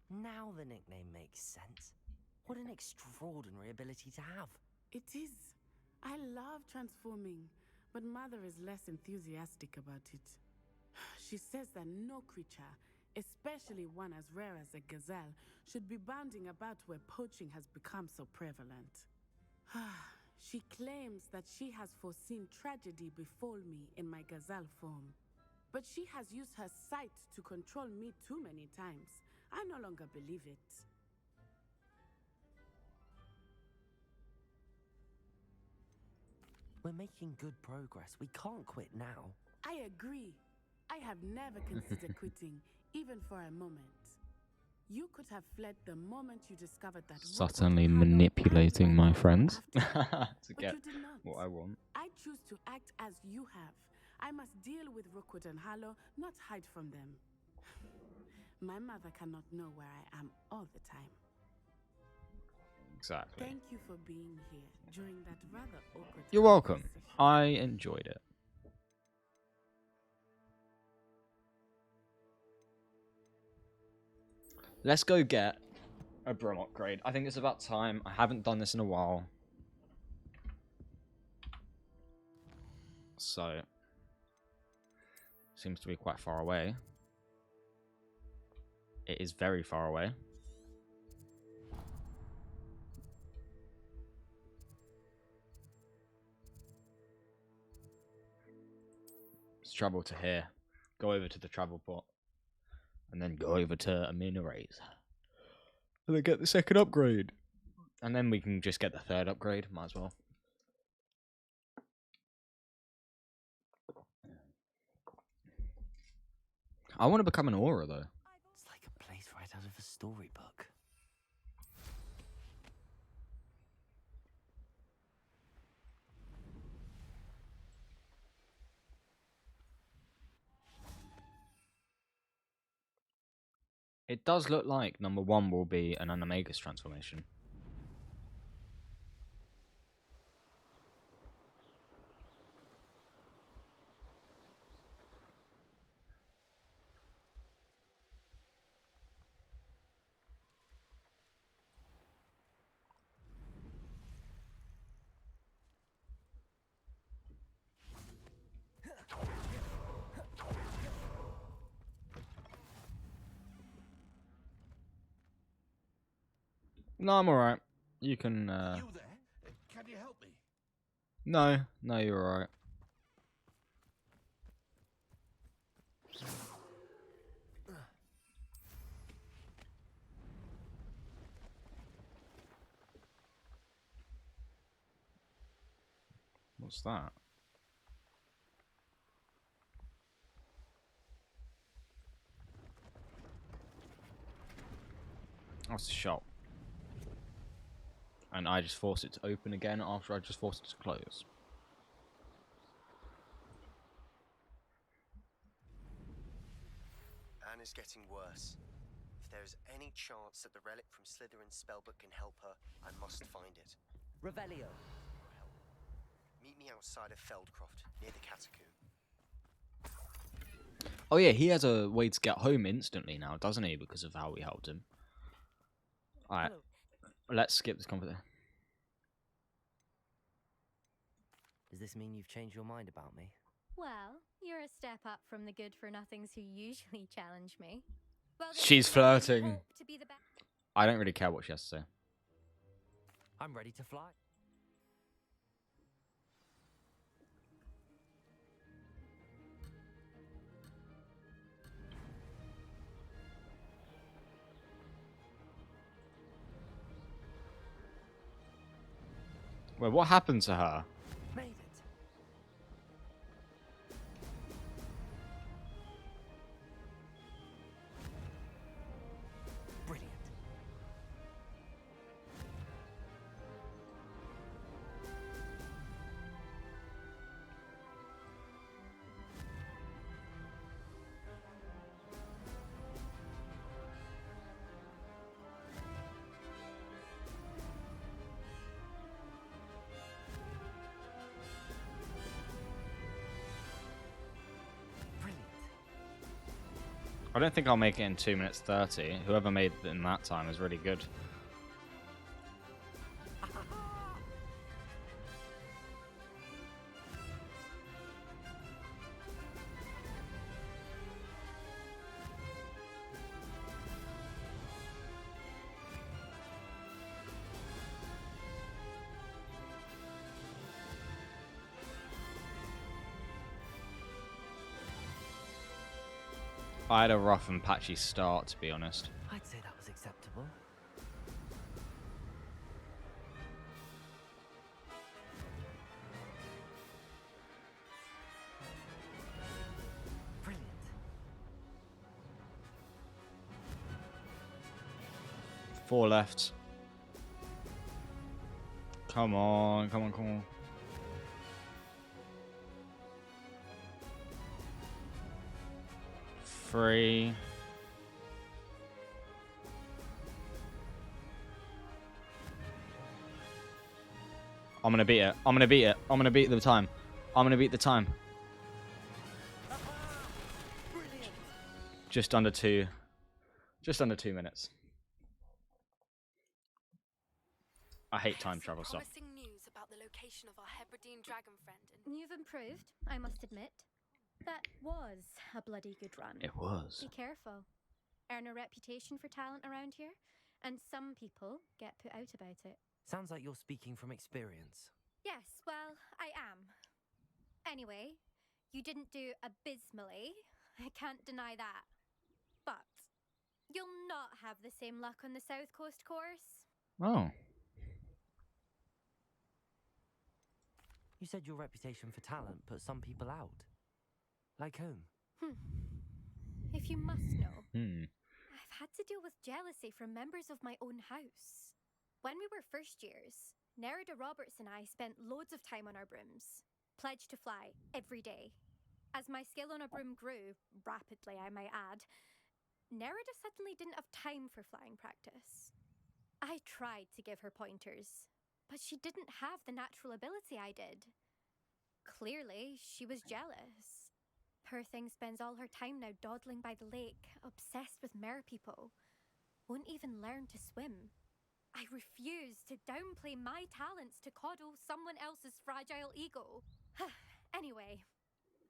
Now the nickname makes sense. What an extraordinary ability to have. It is. I love transforming, but Mother is less enthusiastic about it. She says that no creature, especially one as rare as a gazelle, should be bounding about where poaching has become so prevalent. She claims that she has foreseen tragedy befall me in my gazelle form. But she has used her sight to control me too many times. I no longer believe it. We're making good progress. We can't quit now. I agree. I have never considered quitting, even for a moment. You could have fled the moment you discovered that. Subtly manipulating my friends to get what I want. I choose to act as you have. I must deal with Rookwood and Harlow, not hide from them. My mother cannot know where I am all the time. Exactly. Thank you for being here during that rather awkward. You're welcome. I enjoyed it. Let's go get a Brom upgrade. I think it's about time. I haven't done this in a while. So, seems to be quite far away. It is very far away. Let's travel to here. Go over to the travel port. And then go over to Amina Rays. And then get the second upgrade. And then we can just get the third upgrade. Might as well. I want to become an aura, though. It's like a place right out of a storybook. It does look like number 1 will be an Animagus transformation. No, I'm alright. You can, You there? Can you help me? No, you're alright. What's that? That's a shop. And I just forced it to open again after I just forced it to close. Anne is getting worse. If there is any chance that the relic from Slytherin's spellbook can help her, I must find it. Revelio. Meet me outside of Feldcroft, near the Catacomb. Oh yeah, he has a way to get home instantly now, doesn't he? Because of how we helped him. Alright, let's skip this conversation. Does this mean you've changed your mind about me? Well, you're a step up from the good-for-nothings who usually challenge me. Well, She's flirting. hope to be the I don't really care what she has to say. I'm ready to fly. Wait, what happened to her? Made it. Brilliant. I don't think I'll make it in 2 minutes 30. Whoever made it in that time is really good. I had a rough and patchy start, to be honest. I'd say that was acceptable. Brilliant. 4 left. Come on, come on, come on. Three. I'm gonna beat it. I'm gonna beat it. I'm gonna beat the time. I'm gonna beat the time. Just under 2. Just under 2 minutes. I hate time travel stuff. Promising news about the location of our Hebridean dragon friend. You've improved, I must admit. That was a bloody good run. It was. Be careful. Earn a reputation for talent around here, and some people get put out about it. Sounds like you're speaking from experience. Yes, well, I am. Anyway, you didn't do abysmally. I can't deny that. But you'll not have the same luck on the South Coast course. Oh. You said your reputation for talent put some people out. Like whom? If you must know, I've had to deal with jealousy from members of my own house. When we were first years, Nerida Roberts and I spent loads of time on our brooms, pledged to fly every day. As my skill on a broom grew, rapidly I might add, Nerida suddenly didn't have time for flying practice. I tried to give her pointers, but she didn't have the natural ability I did. Clearly, she was jealous. Poor thing spends all her time now dawdling by the lake, obsessed with merpeople. Won't even learn to swim. I refuse to downplay my talents to coddle someone else's fragile ego. Anyway,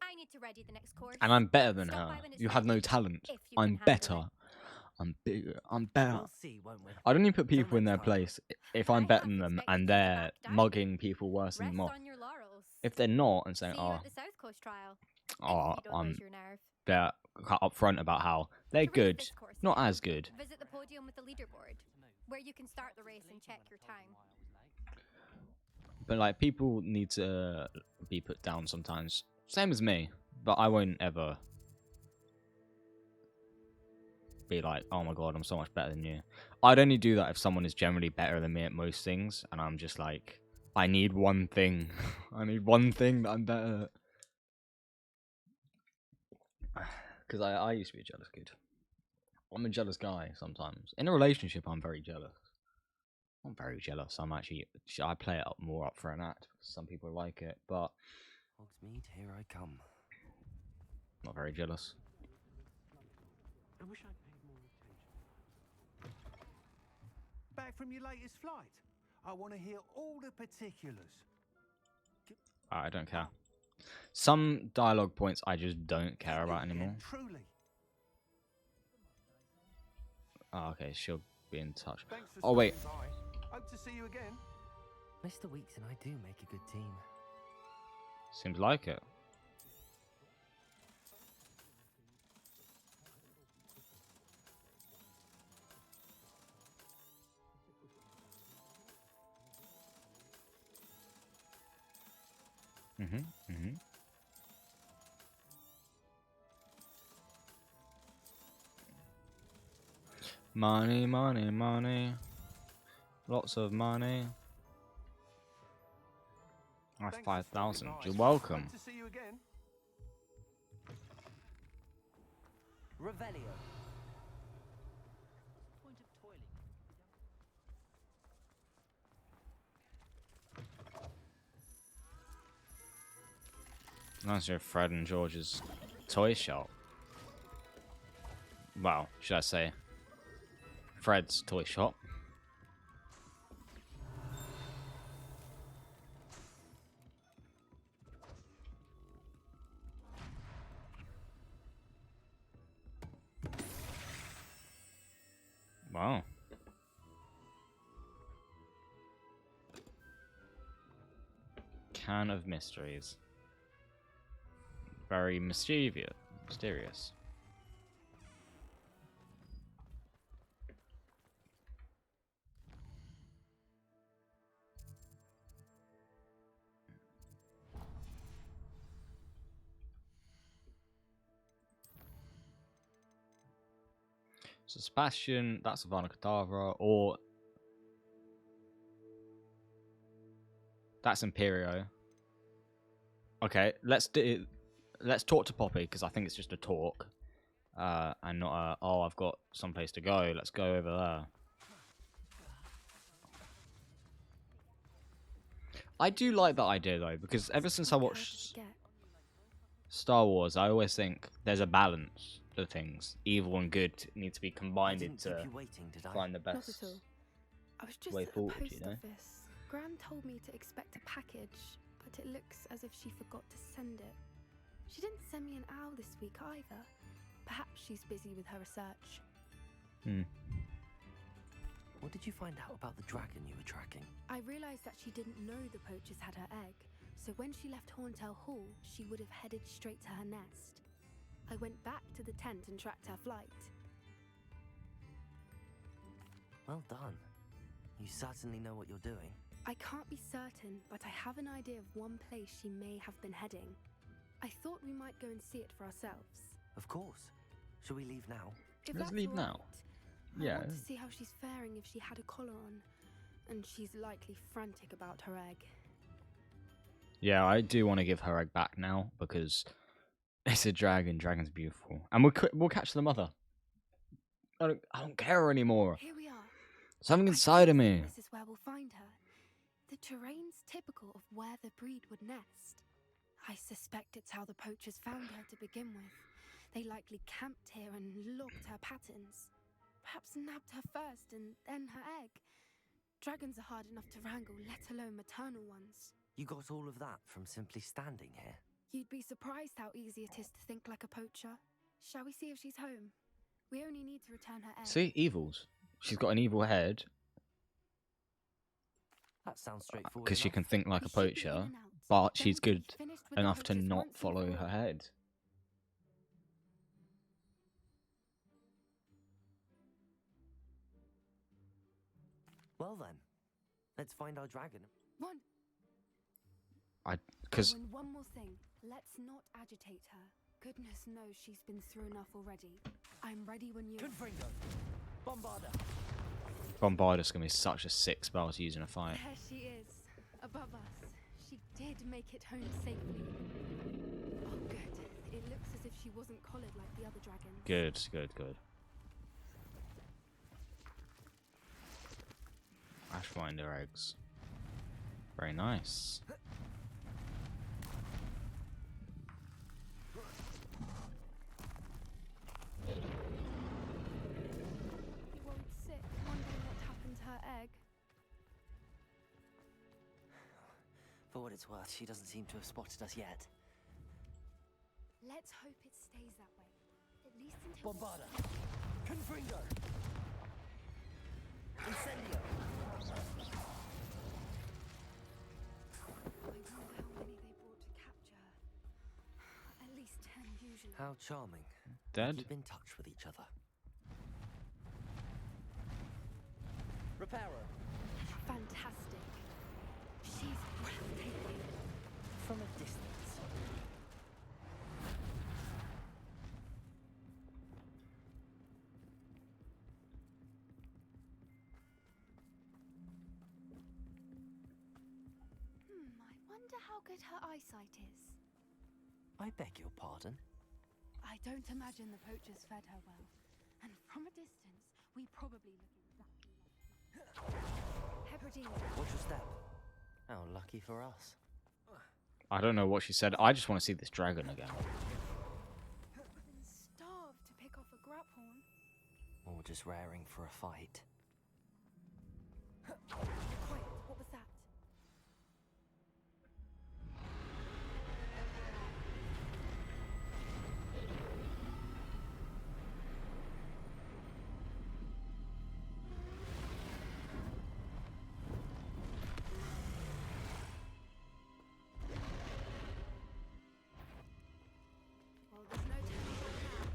I need to ready the next course. And I'm better than Stop her. by when it's You have no ready, talent. if you I'm can handle better. it. I'm bigger. I'm better. We'll see, won't we? I don't even put people in their place if I'm better than them and they're mugging people worse than them Rest off. on your laurels. If they're not and saying, See you oh, at the South Coast trial. oh, If you don't lose your nerve. they're upfront about how they're To race good, this course not again, as good. Visit the podium with the leaderboard, where you can start the race and check your time. But like, people need to be put down sometimes. Same as me, but I won't ever be like, oh my god, I'm so much better than you. I'd only do that if someone is generally better than me at most things, and I'm just like, I need one thing. I need one thing that I'm better at. Because I used to be a jealous kid. I'm a jealous guy sometimes. In a relationship, I'm very jealous. I'm very jealous. I play it up more up for an act. Some people like it, but Hogsmeade, here I come. not very jealous. I wish I'd paid more attention. Back from your latest flight. I want to hear all the particulars. I don't care. Some dialogue points I just don't care about anymore. Truly. Oh, okay, she'll be in touch. Thanks for Oh, wait. stopping by. Hope to see you again. Mr. Weeks and I do make a good team. Seems like it. Money, money, money. Lots of money. Oh, 5,000. You're welcome. Hope to see you again. Revelio. That's your Fred and George's toy shop. Well, should I say Fred's toy shop? Wow. Can of mysteries. Very mysterious. So Sebastian, that's Avada Kedavra, or that's Imperio. Okay, let's talk to Poppy because I think it's just a talk, and not a oh I've got someplace to go. Let's go over there. I do like that idea though because ever since I watched Star Wars, I always think there's a balance to things. Evil and good need to be combined to find the Not best at all. I was just way at the forward. post You know. office. Gran told me to expect a package, but it looks as if she forgot to send it. She didn't send me an owl this week either. Perhaps she's busy with her research. What did you find out about the dragon you were tracking? I realized that she didn't know the poachers had her egg, so when she left Horntail Hall, she would have headed straight to her nest. I went back to the tent and tracked her flight. Well done. You certainly know what you're doing. I can't be certain, but I have an idea of one place she may have been heading. I thought we might go and see it for ourselves. Of course. Shall we leave now? If Let's that's leave all now. right. Yeah. I want to see how she's faring if she had a collar on. And she's likely frantic about her egg. Yeah, I do want to give her egg back now because it's a dragon. Dragon's beautiful, and we'll catch the mother. I don't care anymore. Here we are. Something inside of me. This is where we'll find her. The terrain's typical of where the breed would nest. I suspect it's how the poachers found her to begin with. They likely camped here and logged her patterns. Perhaps nabbed her first and then her egg. Dragons are hard enough to wrangle, let alone maternal ones. You got all of that from simply standing here? You'd be surprised how easy it is to think like a poacher. Shall we see if she's home? We only need to return her egg. See, evils. She's got an evil head That sounds straightforward. because she enough. can think like a We should be in poacher, and out. but Then she's we'll be good finished with the enough to poachers not once and follow for her all. head. Well then, let's find our dragon. Because And one more thing, let's not agitate her. Goodness knows she's been through enough already. I'm ready when you. Confringo! Bombarda! Bombarda's gonna be such a sick spell to use in a fight. There she is, above us. She did make it home safely. Oh, good. It looks as if she wasn't collared like the other dragons. Good, good, good. Ashwinder eggs. Very nice. You worried sick, wondering what happened to her egg. For what it's worth, she doesn't seem to have spotted us yet. Let's hope it stays that way. At least until. Bombarda! Confringo! Incendio! I wonder how many they brought to capture her. At least 10 usually. How charming. Dead? Keep in touch with each other. Reparo! Fantastic. She's breathtaking. From a distance. I wonder how good her eyesight is. I beg your pardon? I don't imagine the poachers fed her well. And from a distance, we probably look exactly like Hebridean. Watch your step. How lucky for us. I don't know what she said. I just want to see this dragon again. Been starved to pick off a graphorn. Or just raring for a fight. Quiet, what was that? Well, there's no turning back now.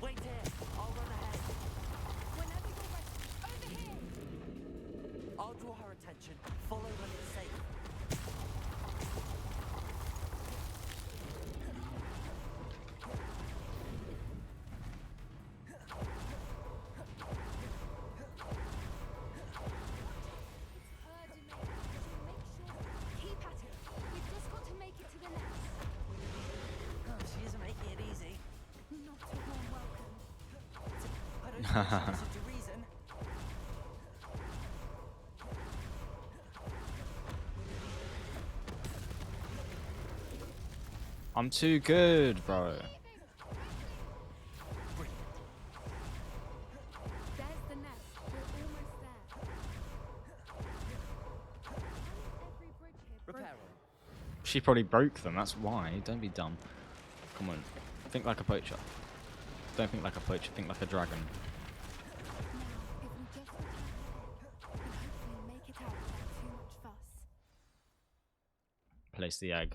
Wait here! I'll run ahead. Whenever you're ready, over here! I'll draw her attention. Follow when it's safe. to reason. I'm too good, bro. There's the nest. We're almost there. Every bridge here Repair broken. them. She probably broke them, that's why. Don't be dumb. Come on. Think like a poacher. Don't think like a poacher, think like a dragon. Now, if we just return her egg, we can hopefully make it out without too much fuss. Place the egg.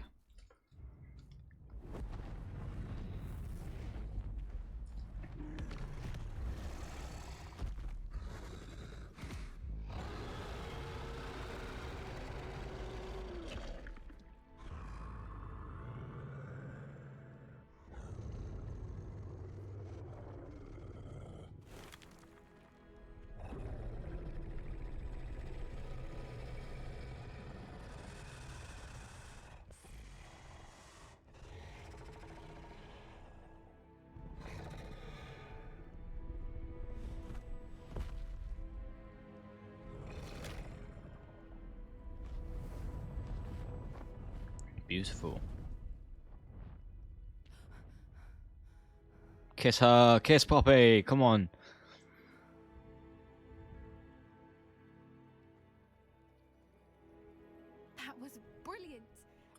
Beautiful. Kiss her. Kiss Poppy. Come on. That was brilliant.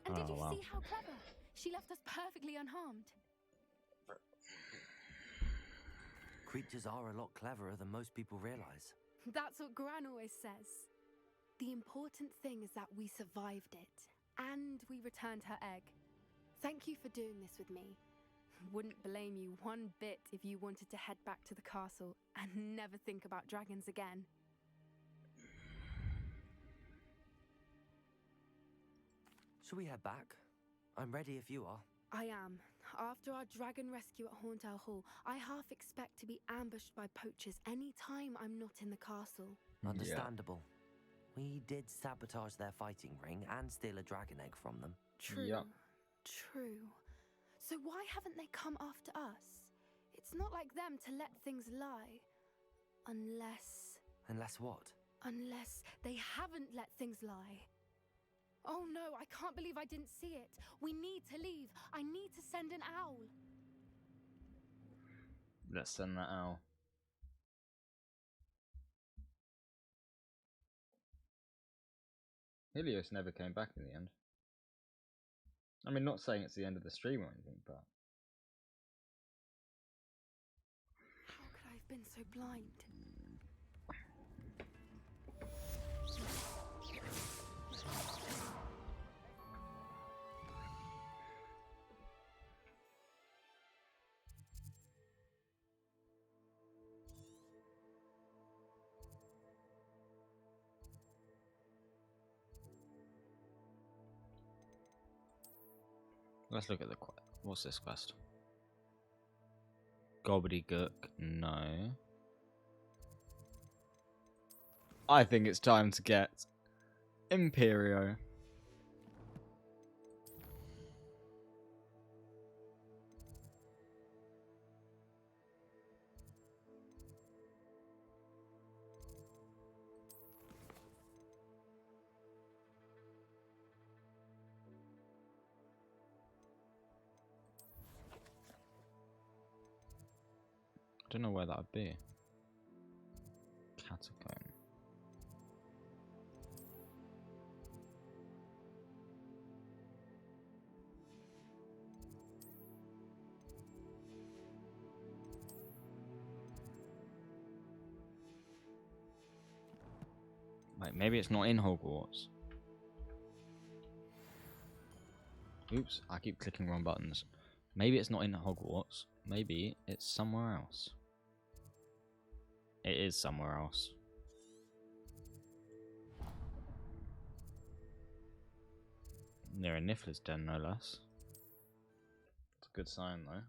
And did Oh, you wow. see how clever? She left us perfectly unharmed. Creatures are a lot cleverer than most people realize. That's what Gran always says. The important thing is that we survived it. And we returned her egg. Thank you for doing this with me. Wouldn't blame you one bit if you wanted to head back to the castle and never think about dragons again. Shall we head back? I'm ready if you are. I am. After our dragon rescue at Hauntel Hall, I half expect to be ambushed by poachers any time I'm not in the castle. Understandable. We did sabotage their fighting ring and steal a dragon egg from them. True. Yep. True. So why haven't they come after us? It's not like them to let things lie. Unless Unless what? they haven't let things lie. Oh no, I can't believe I didn't see it. We need to leave. I need to send an owl. Let's send that out. Helios never came back in the end. I mean, not saying it's the end of the stream or anything, but... How could I have been so blind? Let's look at the quest. What's this quest? Gobbledygook, no. I think it's time to get Imperio. I don't know where that would be. Catacomb. Wait, maybe it's not in Hogwarts. Oops, I keep clicking wrong buttons. Maybe it's not in Hogwarts. Maybe it's somewhere else. It is somewhere else. Near a Niffler's den, no less. It's a good sign, though.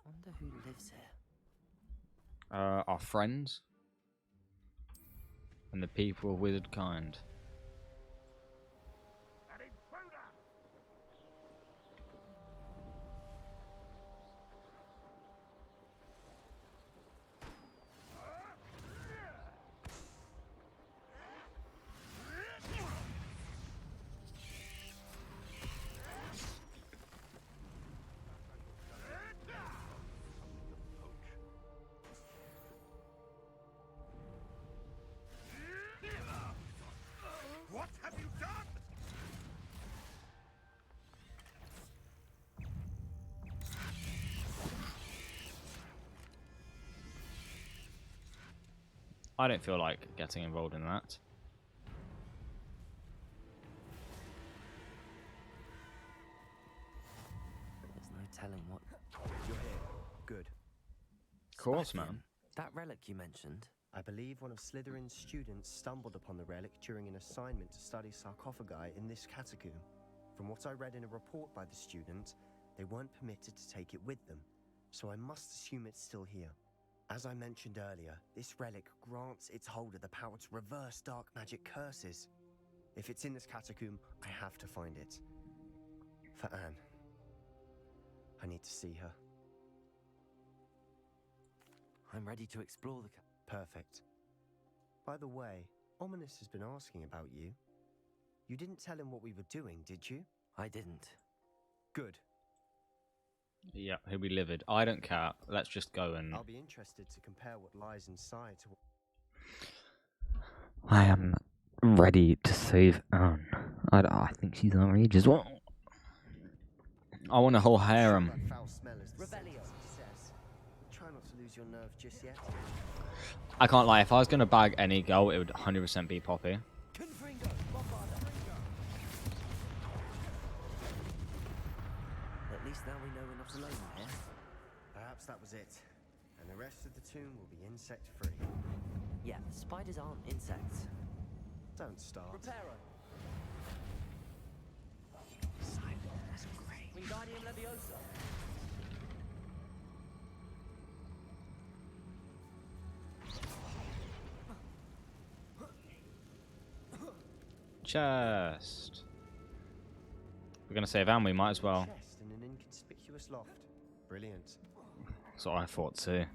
Wonder who lives here. Our friends and the people of wizard kind. What have you done? I don't feel like getting involved in that. There's no telling what. You're here. Good. Of course, Sebastian, man. That relic you mentioned. I believe one of Slytherin's students stumbled upon the relic during an assignment to study sarcophagi in this catacomb. From what I read in a report by the student, they weren't permitted to take it with them, so I must assume it's still here. As I mentioned earlier, this relic grants its holder the power to reverse dark magic curses. If it's in this catacomb, I have to find it. For Anne. I need to see her. I'm ready to explore the. Perfect. By the way, Ominous has been asking about you. You didn't tell him what we were doing, did you? I didn't. Good. Yeah, he'll be livid. I don't care. Let's just go and... I'll be interested to compare what lies inside to what... I am ready to save Anne. I think she's outrageous. What? I want a whole harem. That foul smell is the scent of success. Try not to lose your nerve just yet. I can't lie, if I was going to bag any girl, it would 100% be Poppy. At least now we know we're not alone in here. Perhaps that was it. And the rest of the tomb will be insect-free. Yeah, spiders aren't insects. Don't start. Reparo. Silence. Wingardium Leviosa. Chest. We're going to save Anne, we might as well. Chest in an inconspicuous loft. Brilliant. That's what I thought too.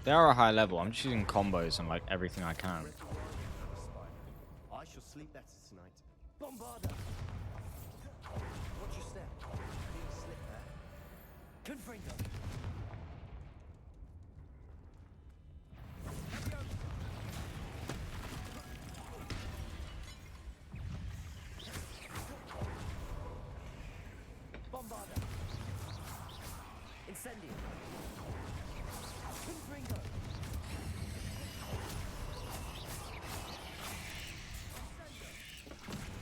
They are a high level. I'm just using combos and like everything I can. I shall sleep better tonight. Bombarda! Watch your step. Didn't slip there. Confringo! Bombarda! Incendio! Confringo!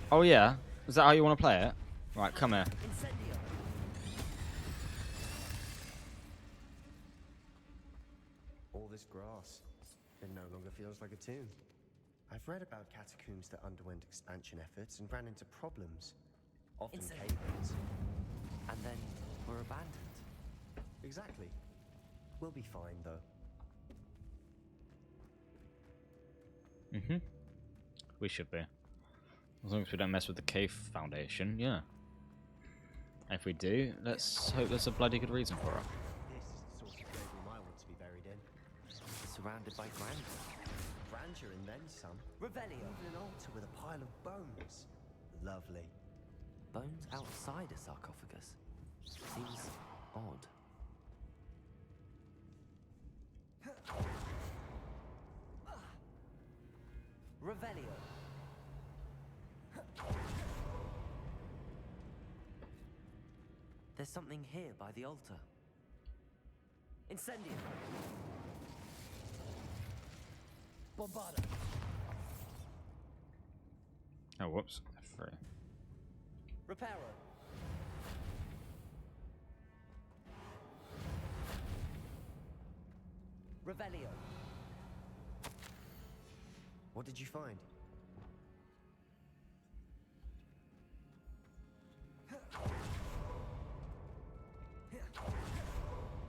Oh yeah? Is that how you want to play it? Right, come here. All this grass. It no longer feels like a tomb. I've read about catacombs that underwent expansion efforts and ran into problems. Often cave-ins. And then were abandoned. Exactly. We'll be fine, though. We should be. As long as we don't mess with the cave foundation, yeah. If we do, let's hope there's a bloody good reason for it. This is the sort of grave room I want to be buried in. Surrounded by grandeur. Grandeur and then some. Revelio. Even an altar with a pile of bones. Lovely. Bones outside a sarcophagus. Seems odd. Revelio. There's something here by the altar. Incendio. Bombarda. Oh, whoops. F3. Reparo. Revelio. What did you find?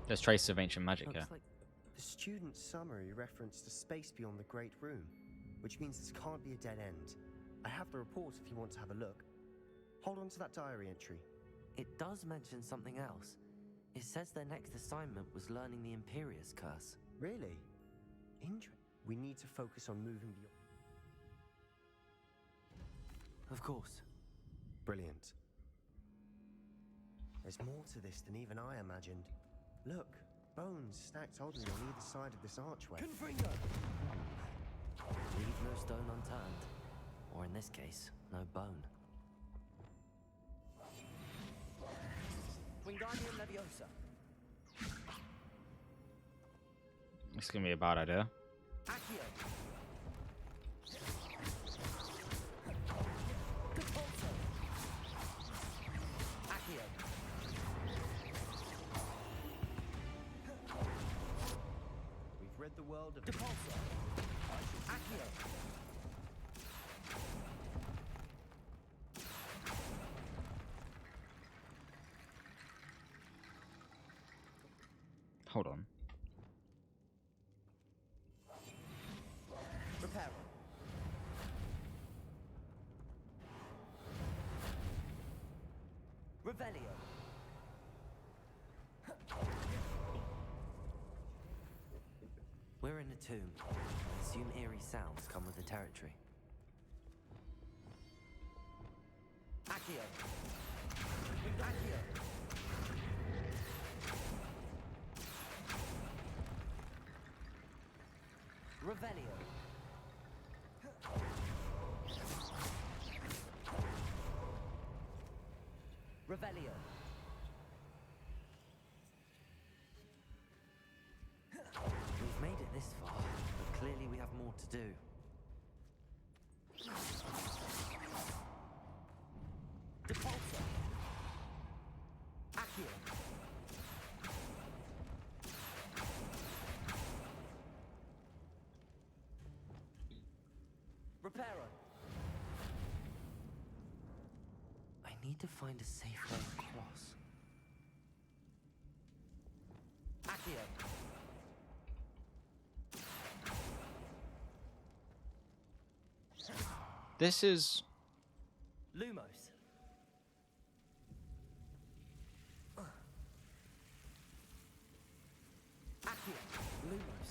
There's traces of ancient magic here. The student's summary referenced a space beyond the Great Room, which means this can't be a dead end. I have the report if you want to have a look. Hold on to that diary entry. It does mention something else. It says their next assignment was learning the Imperious Curse. Really? We need to focus on moving beyond. Of course. Brilliant. There's more to this than even I imagined. Look, bones stacked oddly on either side of this archway. Confringo! Leave no stone unturned. Or in this case, no bone. Wingardium Leviosa. This is gonna be a bad idea. Accio. Accio. We've read the world of Depulso. Accio. Hold on. Reparo. Revelio. We're in a tomb. I assume eerie sounds come with the territory. Accio. Accio. Revelio. Revelio. We've made it this far, but clearly we have more to do. Depulso. Accio. Reparo. I need to find a safe way across. Accio. This is... Lumos. Accio. Lumos.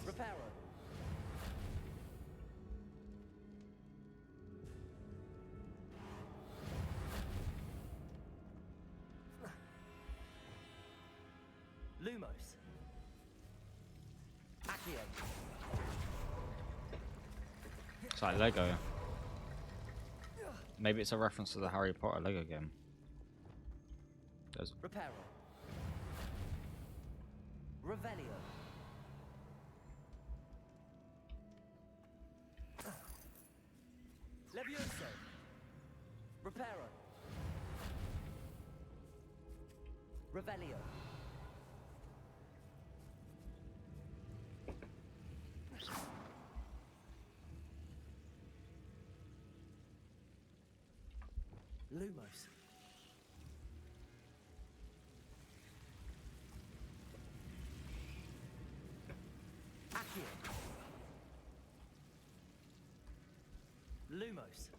Reparo. Lumos. Accio. It's like Lego. Maybe it's a reference to the Harry Potter Lego game. There's... Reparo. Revelio. Levioso. Reparo. Revelio. Lumos. Accio. Lumos.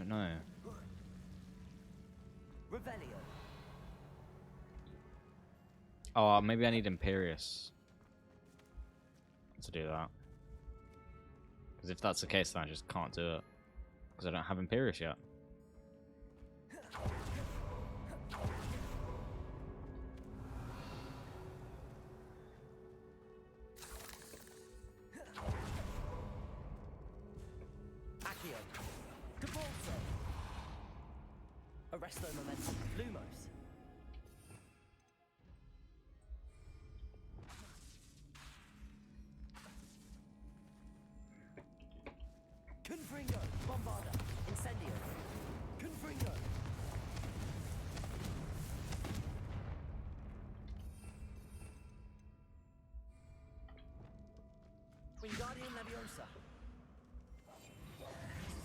don't know. Revelio. Oh, maybe I need Imperius to do that. Because if that's the case, then I just can't do it. Because I don't have Imperius yet. Accio. Cabalso. Arresto Momentum. Lumos. Confringo. Bombarda. Incendio. Confringo. Wingardium Leviosa.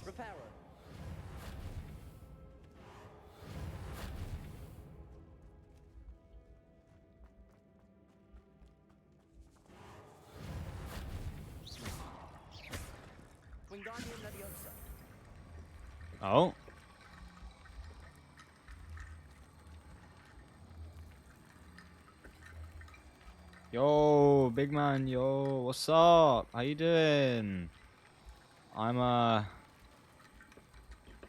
Reparo. Wingardium Leviosa. Oh. Yo, big man, yo, what's up? How you doing? I'm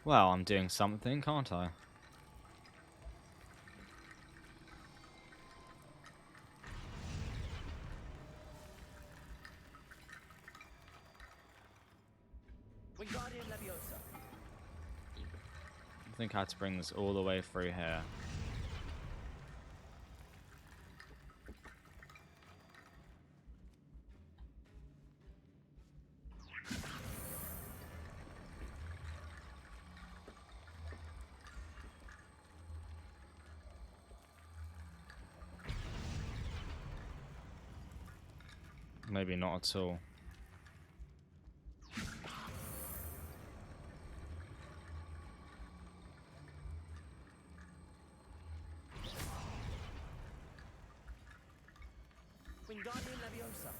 well, I'm doing something, can't I? Wingardium Leviosa. I think I had to bring this all the way through here. Maybe not at all. Wingardium Leviosa.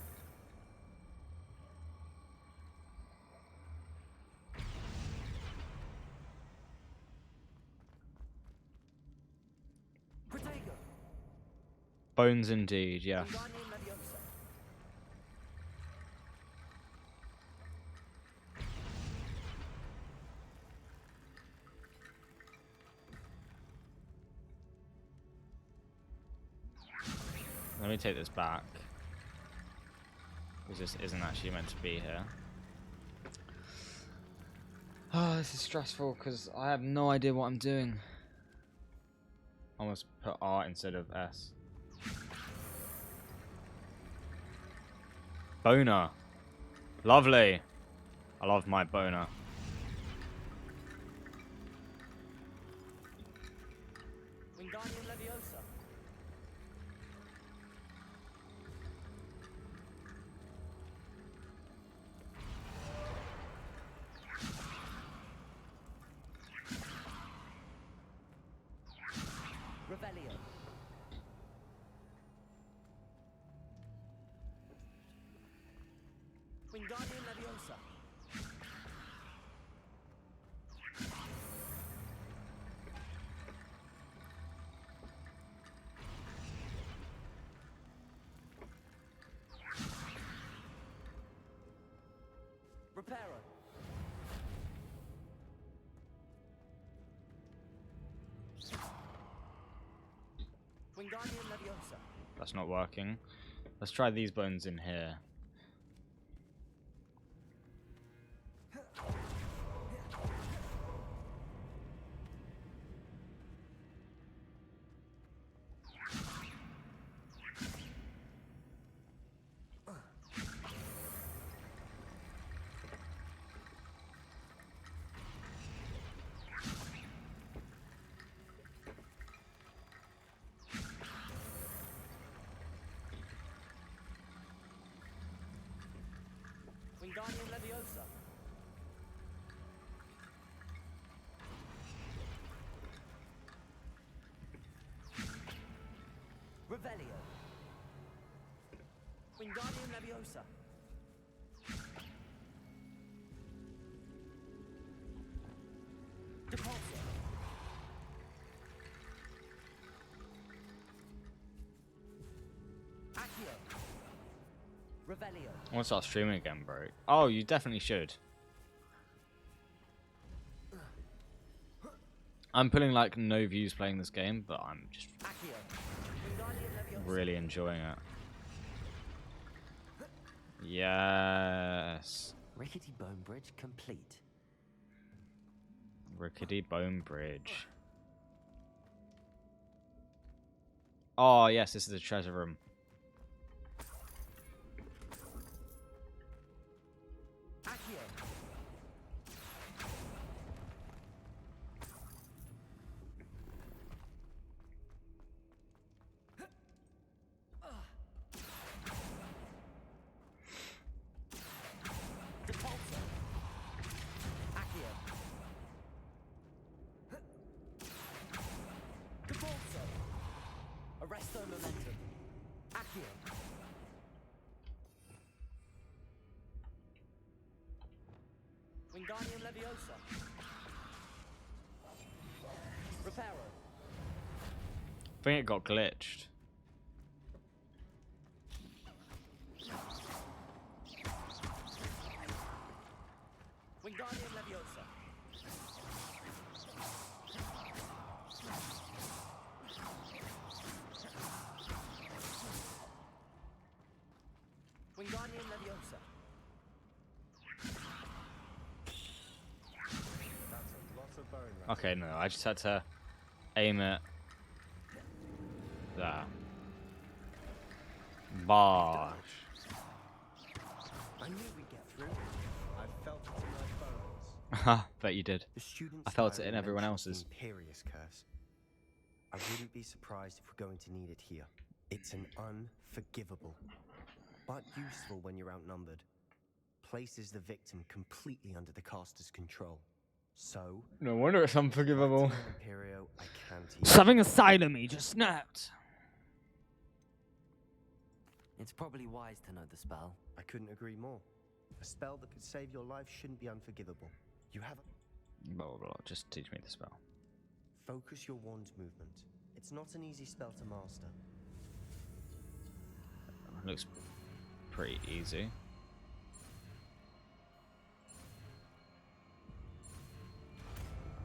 Protego. Bones indeed, yes. Wingardium Leviosa. Let me take this back. Because this isn't actually meant to be here. Oh, this is stressful because I have no idea what I'm doing. Almost put R instead of S. Boner. Lovely. I love my boner. Wingardium Leviosa. Revelio. Wingardium Leviosa. Reparo. Wingardium Leviosa. That's not working. Let's try these bones in here. Wingardium Leviosa. Revelio. Wingardium Leviosa. Revelio. I want to start streaming again, bro. Oh, you definitely should. I'm putting like no views playing this game, but I'm just really enjoying it. Yes. Rickety bone bridge complete. Rickety bone bridge. Oh yes, this is a treasure room. Arresto momentum. Accio. Wingardium Leviosa. Reparo. I think it got glitched. Wingardium Leviosa. Wingardium Leviosa. That's a lot of bone rattling. Okay, no, I just had to aim it there. Bosh. I knew we'd get through. I felt it in my bones. Haha, bet you did. The student's I felt it diary in everyone mentions the else's. Imperious curse. I wouldn't be surprised if we're going to need it here. It's an unforgivable, but useful when you're outnumbered. Places the victim completely under the caster's control. So, No wonder it's unforgivable. Imperio, I can't heal. Something asylum me just snapped. It's probably wise to know the spell. I couldn't agree more. A spell that could save your life shouldn't be unforgivable. You have a... Blah, blah, blah. Just teach me the spell. Focus your wand's movement. It's not an easy spell to master. Looks pretty easy.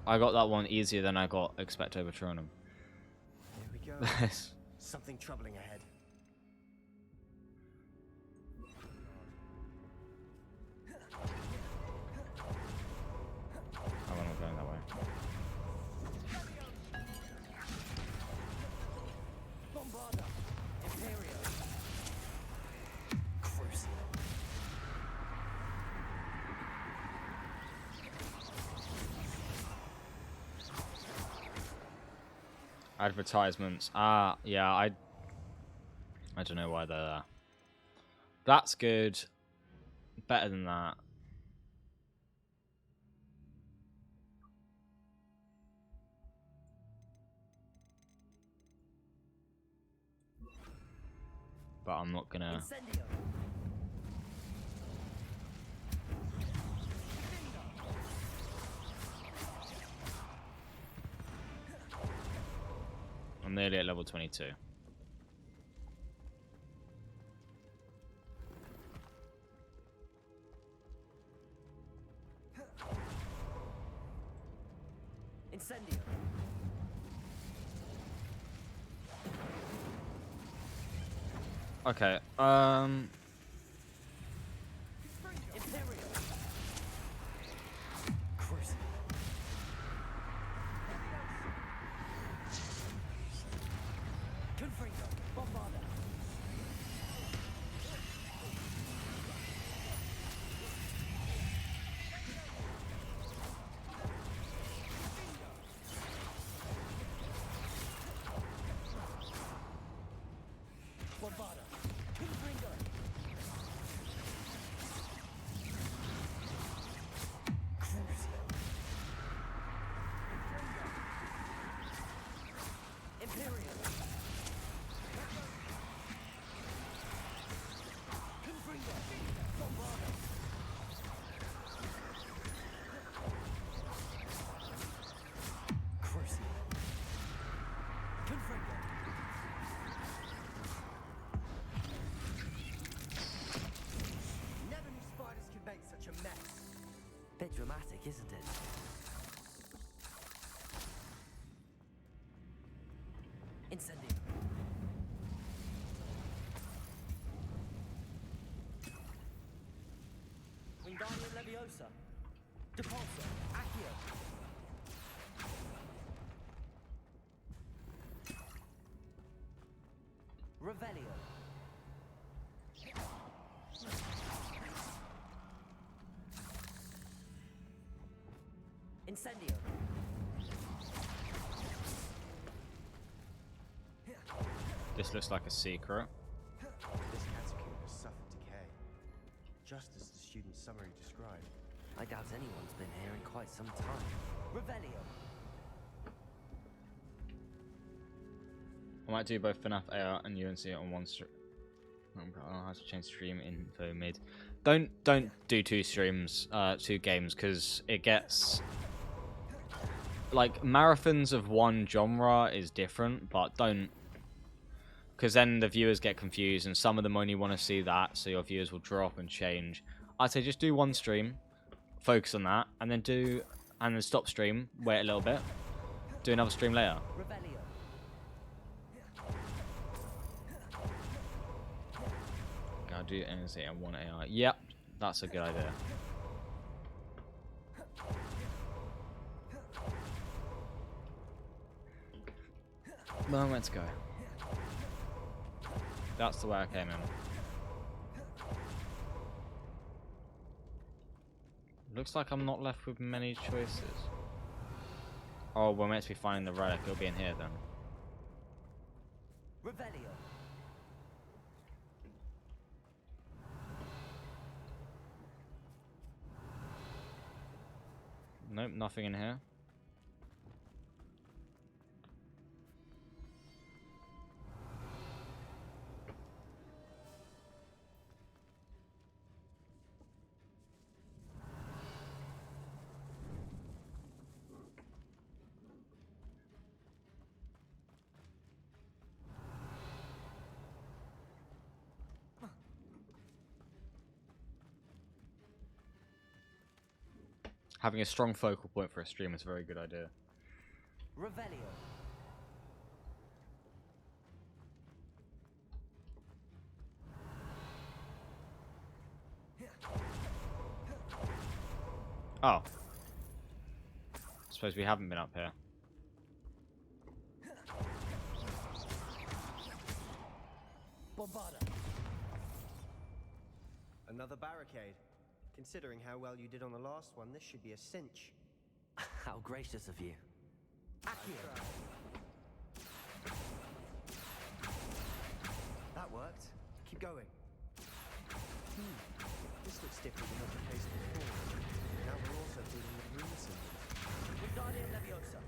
I got that one easier than I got Expecto Patronum. Here we go. Nice. Something troubling ahead. Oh, I'm not going that way. Bombarda. Imperio. Crucial. Advertisements. Ah, yeah, I don't know why they're there. That's good. Better than that. But I'm not gonna. Incendio. I'm nearly at level 22. Incendio. Okay. Imperio. Crucial. Confringo. Bombarda. Bombarda. Confringo. Leviosa. Depulso. Accio. Revelio. Incendio. This looks like a secret. This catacomb has suffered decay, just as the student's summary described. I doubt anyone's been here in quite some time. Revelio. I might do both FNAF AR and UNC on one stream. I'll have to change stream info mid. Don't do two streams, two games, because it gets like marathons of one genre is different, but don't, because then the viewers get confused and some of them only want to see that, so your viewers will drop and change. I'd say just do one stream, focus on that, and then stop stream, wait a little bit, do another stream later. Revelio. I'll do NSA and one AR. Yep, that's a good idea. Well, let's go. That's the way I came in. Looks like I'm not left with many choices. Oh, we're meant to be finding the relic. It'll be in here then. Revelio. Nope, nothing in here. Having a strong focal point for a stream is a very good idea. Revelio. Oh. Suppose we haven't been up here. Bombarda. Another barricade. Considering how well you did on the last one, this should be a cinch. How gracious of you. Accio. That worked. Keep going. This looks different than what we faced before. Now we're also dealing with rune symbols. Wingardium Leviosa.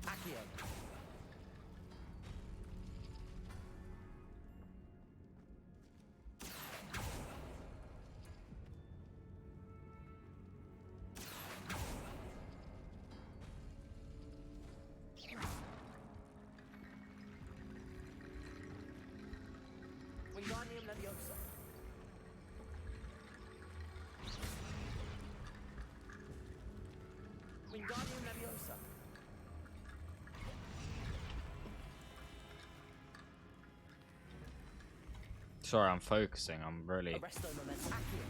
Accio. Wingardium Leviosa. Wingardium Leviosa. Sorry, I'm focusing. I'm really... Arresto Momentum. Accio.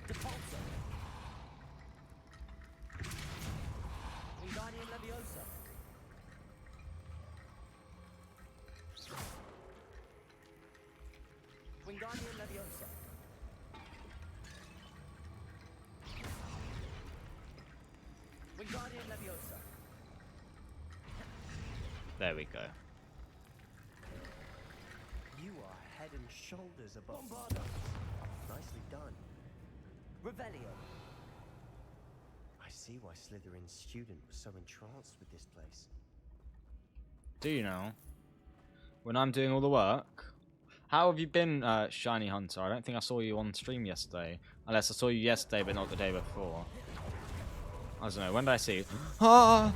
Depulso. Wingardium Leviosa. Wingardium Leviosa. Wingardium Leviosa. There we go. You are head and shoulders above. Bombarda. Nicely done. Revelio. I see why Slytherin's student was so entranced with this place. Do you know? When I'm doing all the work... How have you been, Shiny Hunter? I don't think I saw you on stream yesterday. Unless I saw you yesterday, but not the day before. I don't know. When did I see you? Ah!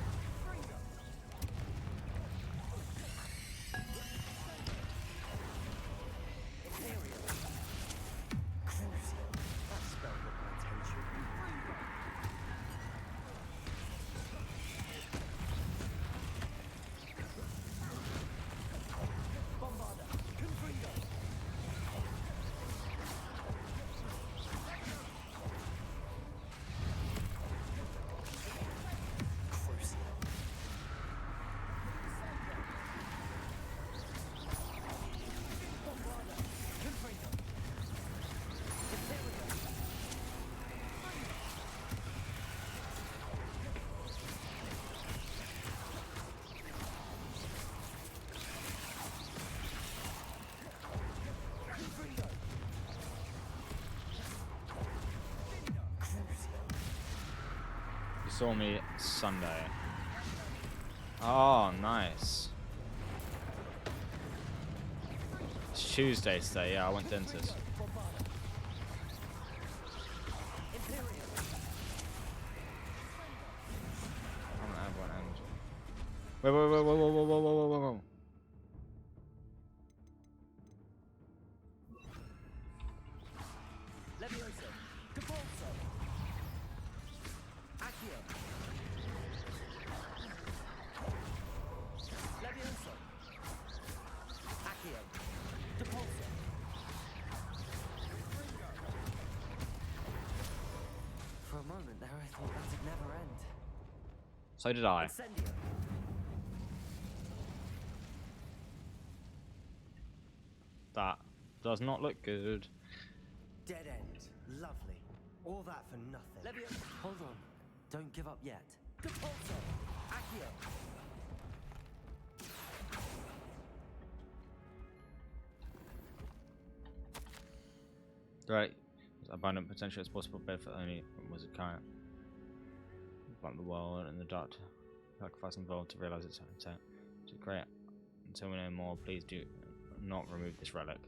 saw me Sunday. Oh, nice. It's Tuesday today. Yeah, I went dentist. Wait, wait, wait, whoa, whoa, whoa, whoa, whoa, whoa, whoa. Levioso. Capolso. Accio. Levioso. Accio. Capolso. For a moment there, I thought that'd never end. So did I. Incendio. That does not look good. Dead end. Lovely. All that for nothing. Levioso. Hold on. Don't give up yet. Capolso. Accio. Right. Abundant potential is possible benefit only was it kind about the world and the dark sacrifice involved to realize its intent. It's great. Until we know more, please do not remove this relic.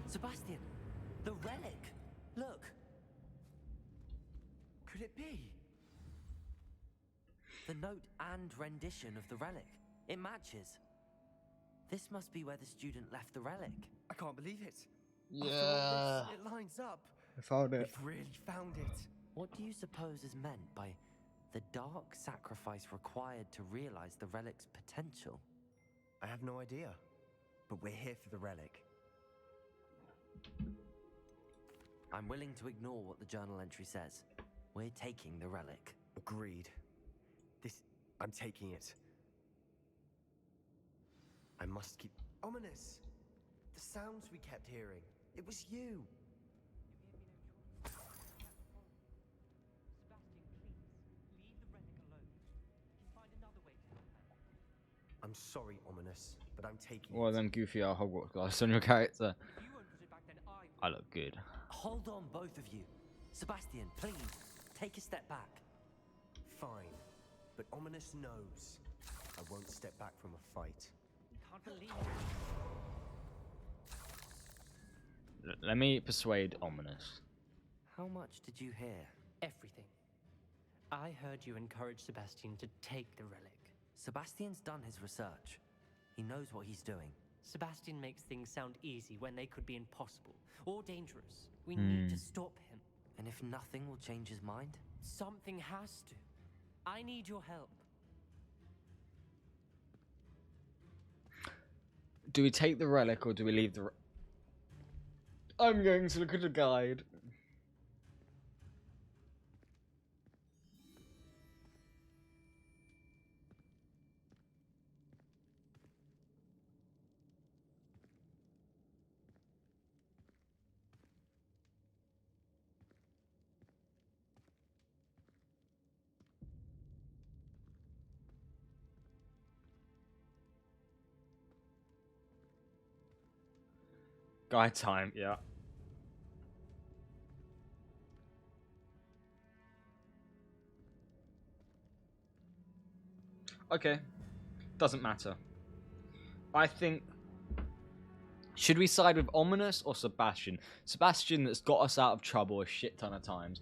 Sebastian, the relic. Look. Could it be? The note and rendition of the relic. It matches. This must be where the student left the relic. I can't believe it. Yeah. After all this, it lines up. I found it. We've really found it. What do you suppose is meant by the dark sacrifice required to realize the relic's potential? I have no idea. But we're here for the relic. I'm willing to ignore what the journal entry says. We're taking the relic. Agreed. I'm taking it. I must keep... Ominous! The sounds we kept hearing. It was you. I'm sorry, Ominous, but I'm taking Well, it. them goofy Hogwarts glasses on your character. I look good. Hold on, both of you. Sebastian, please, take a step back. Fine, but Ominous knows I won't step back from a fight. Can't believe Let me persuade Ominous. How much did you hear? everything. I heard you encourage Sebastian to take the relic. Sebastian's done his research. He knows what he's doing. Sebastian makes things sound easy when they could be impossible or dangerous. We need to stop him. And if nothing will change his mind? Something has to. I need your help. Do we take the relic or do we leave the... I'm going to look at a guide. Guide time, yeah. Okay. Doesn't matter. I think... Should we side with Ominous or Sebastian? Sebastian that's got us out of trouble a shit ton of times.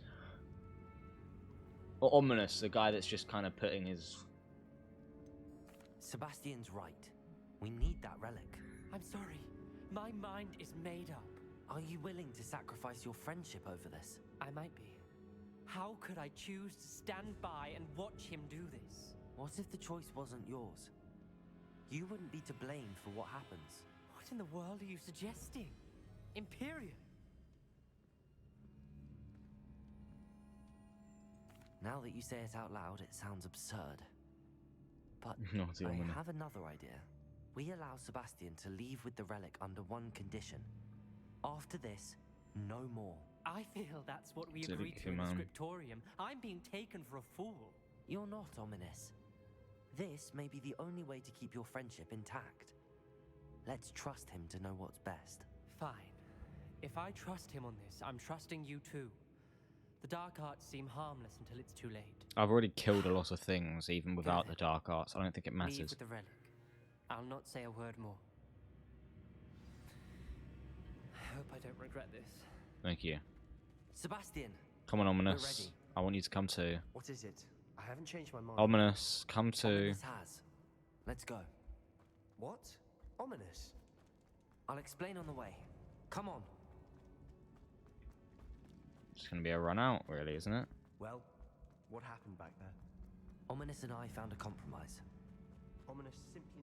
Or Ominous, the guy that's just kind of putting his... Sebastian's right. We need that relic. I'm sorry. My mind is made up. Are you willing to sacrifice your friendship over this? I might be. How could I choose to stand by and watch him do this? What if the choice wasn't yours? You wouldn't be to blame for what happens. What in the world are you suggesting? Imperium? Now that you say it out loud, it sounds absurd. But Naughty I Ominous. have another idea. We allow Sebastian to leave with the relic under one condition. After this, no more. I feel that's what we Silly agreed to in the man. scriptorium. I'm being taken for a fool. You're not, Ominous. This may be the only way to keep your friendship intact. Let's trust him to know what's best. Fine. If I trust him on this, I'm trusting you too. The dark arts seem harmless until it's too late. I've already killed a lot of things, even without the dark arts. I don't think it Leave matters. with the relic. I'll not say a word more. I hope I don't regret this. Thank you. Sebastian! Come on, We're Ominous. ready. I want you to come too. What is it? I haven't changed my mind. Ominous, come too. Ominous has. Let's go. What? Ominous? I'll explain on the way. Come on. It's gonna be a run out, really, isn't it? Well, what happened back there? Ominous and I found a compromise. Ominous simply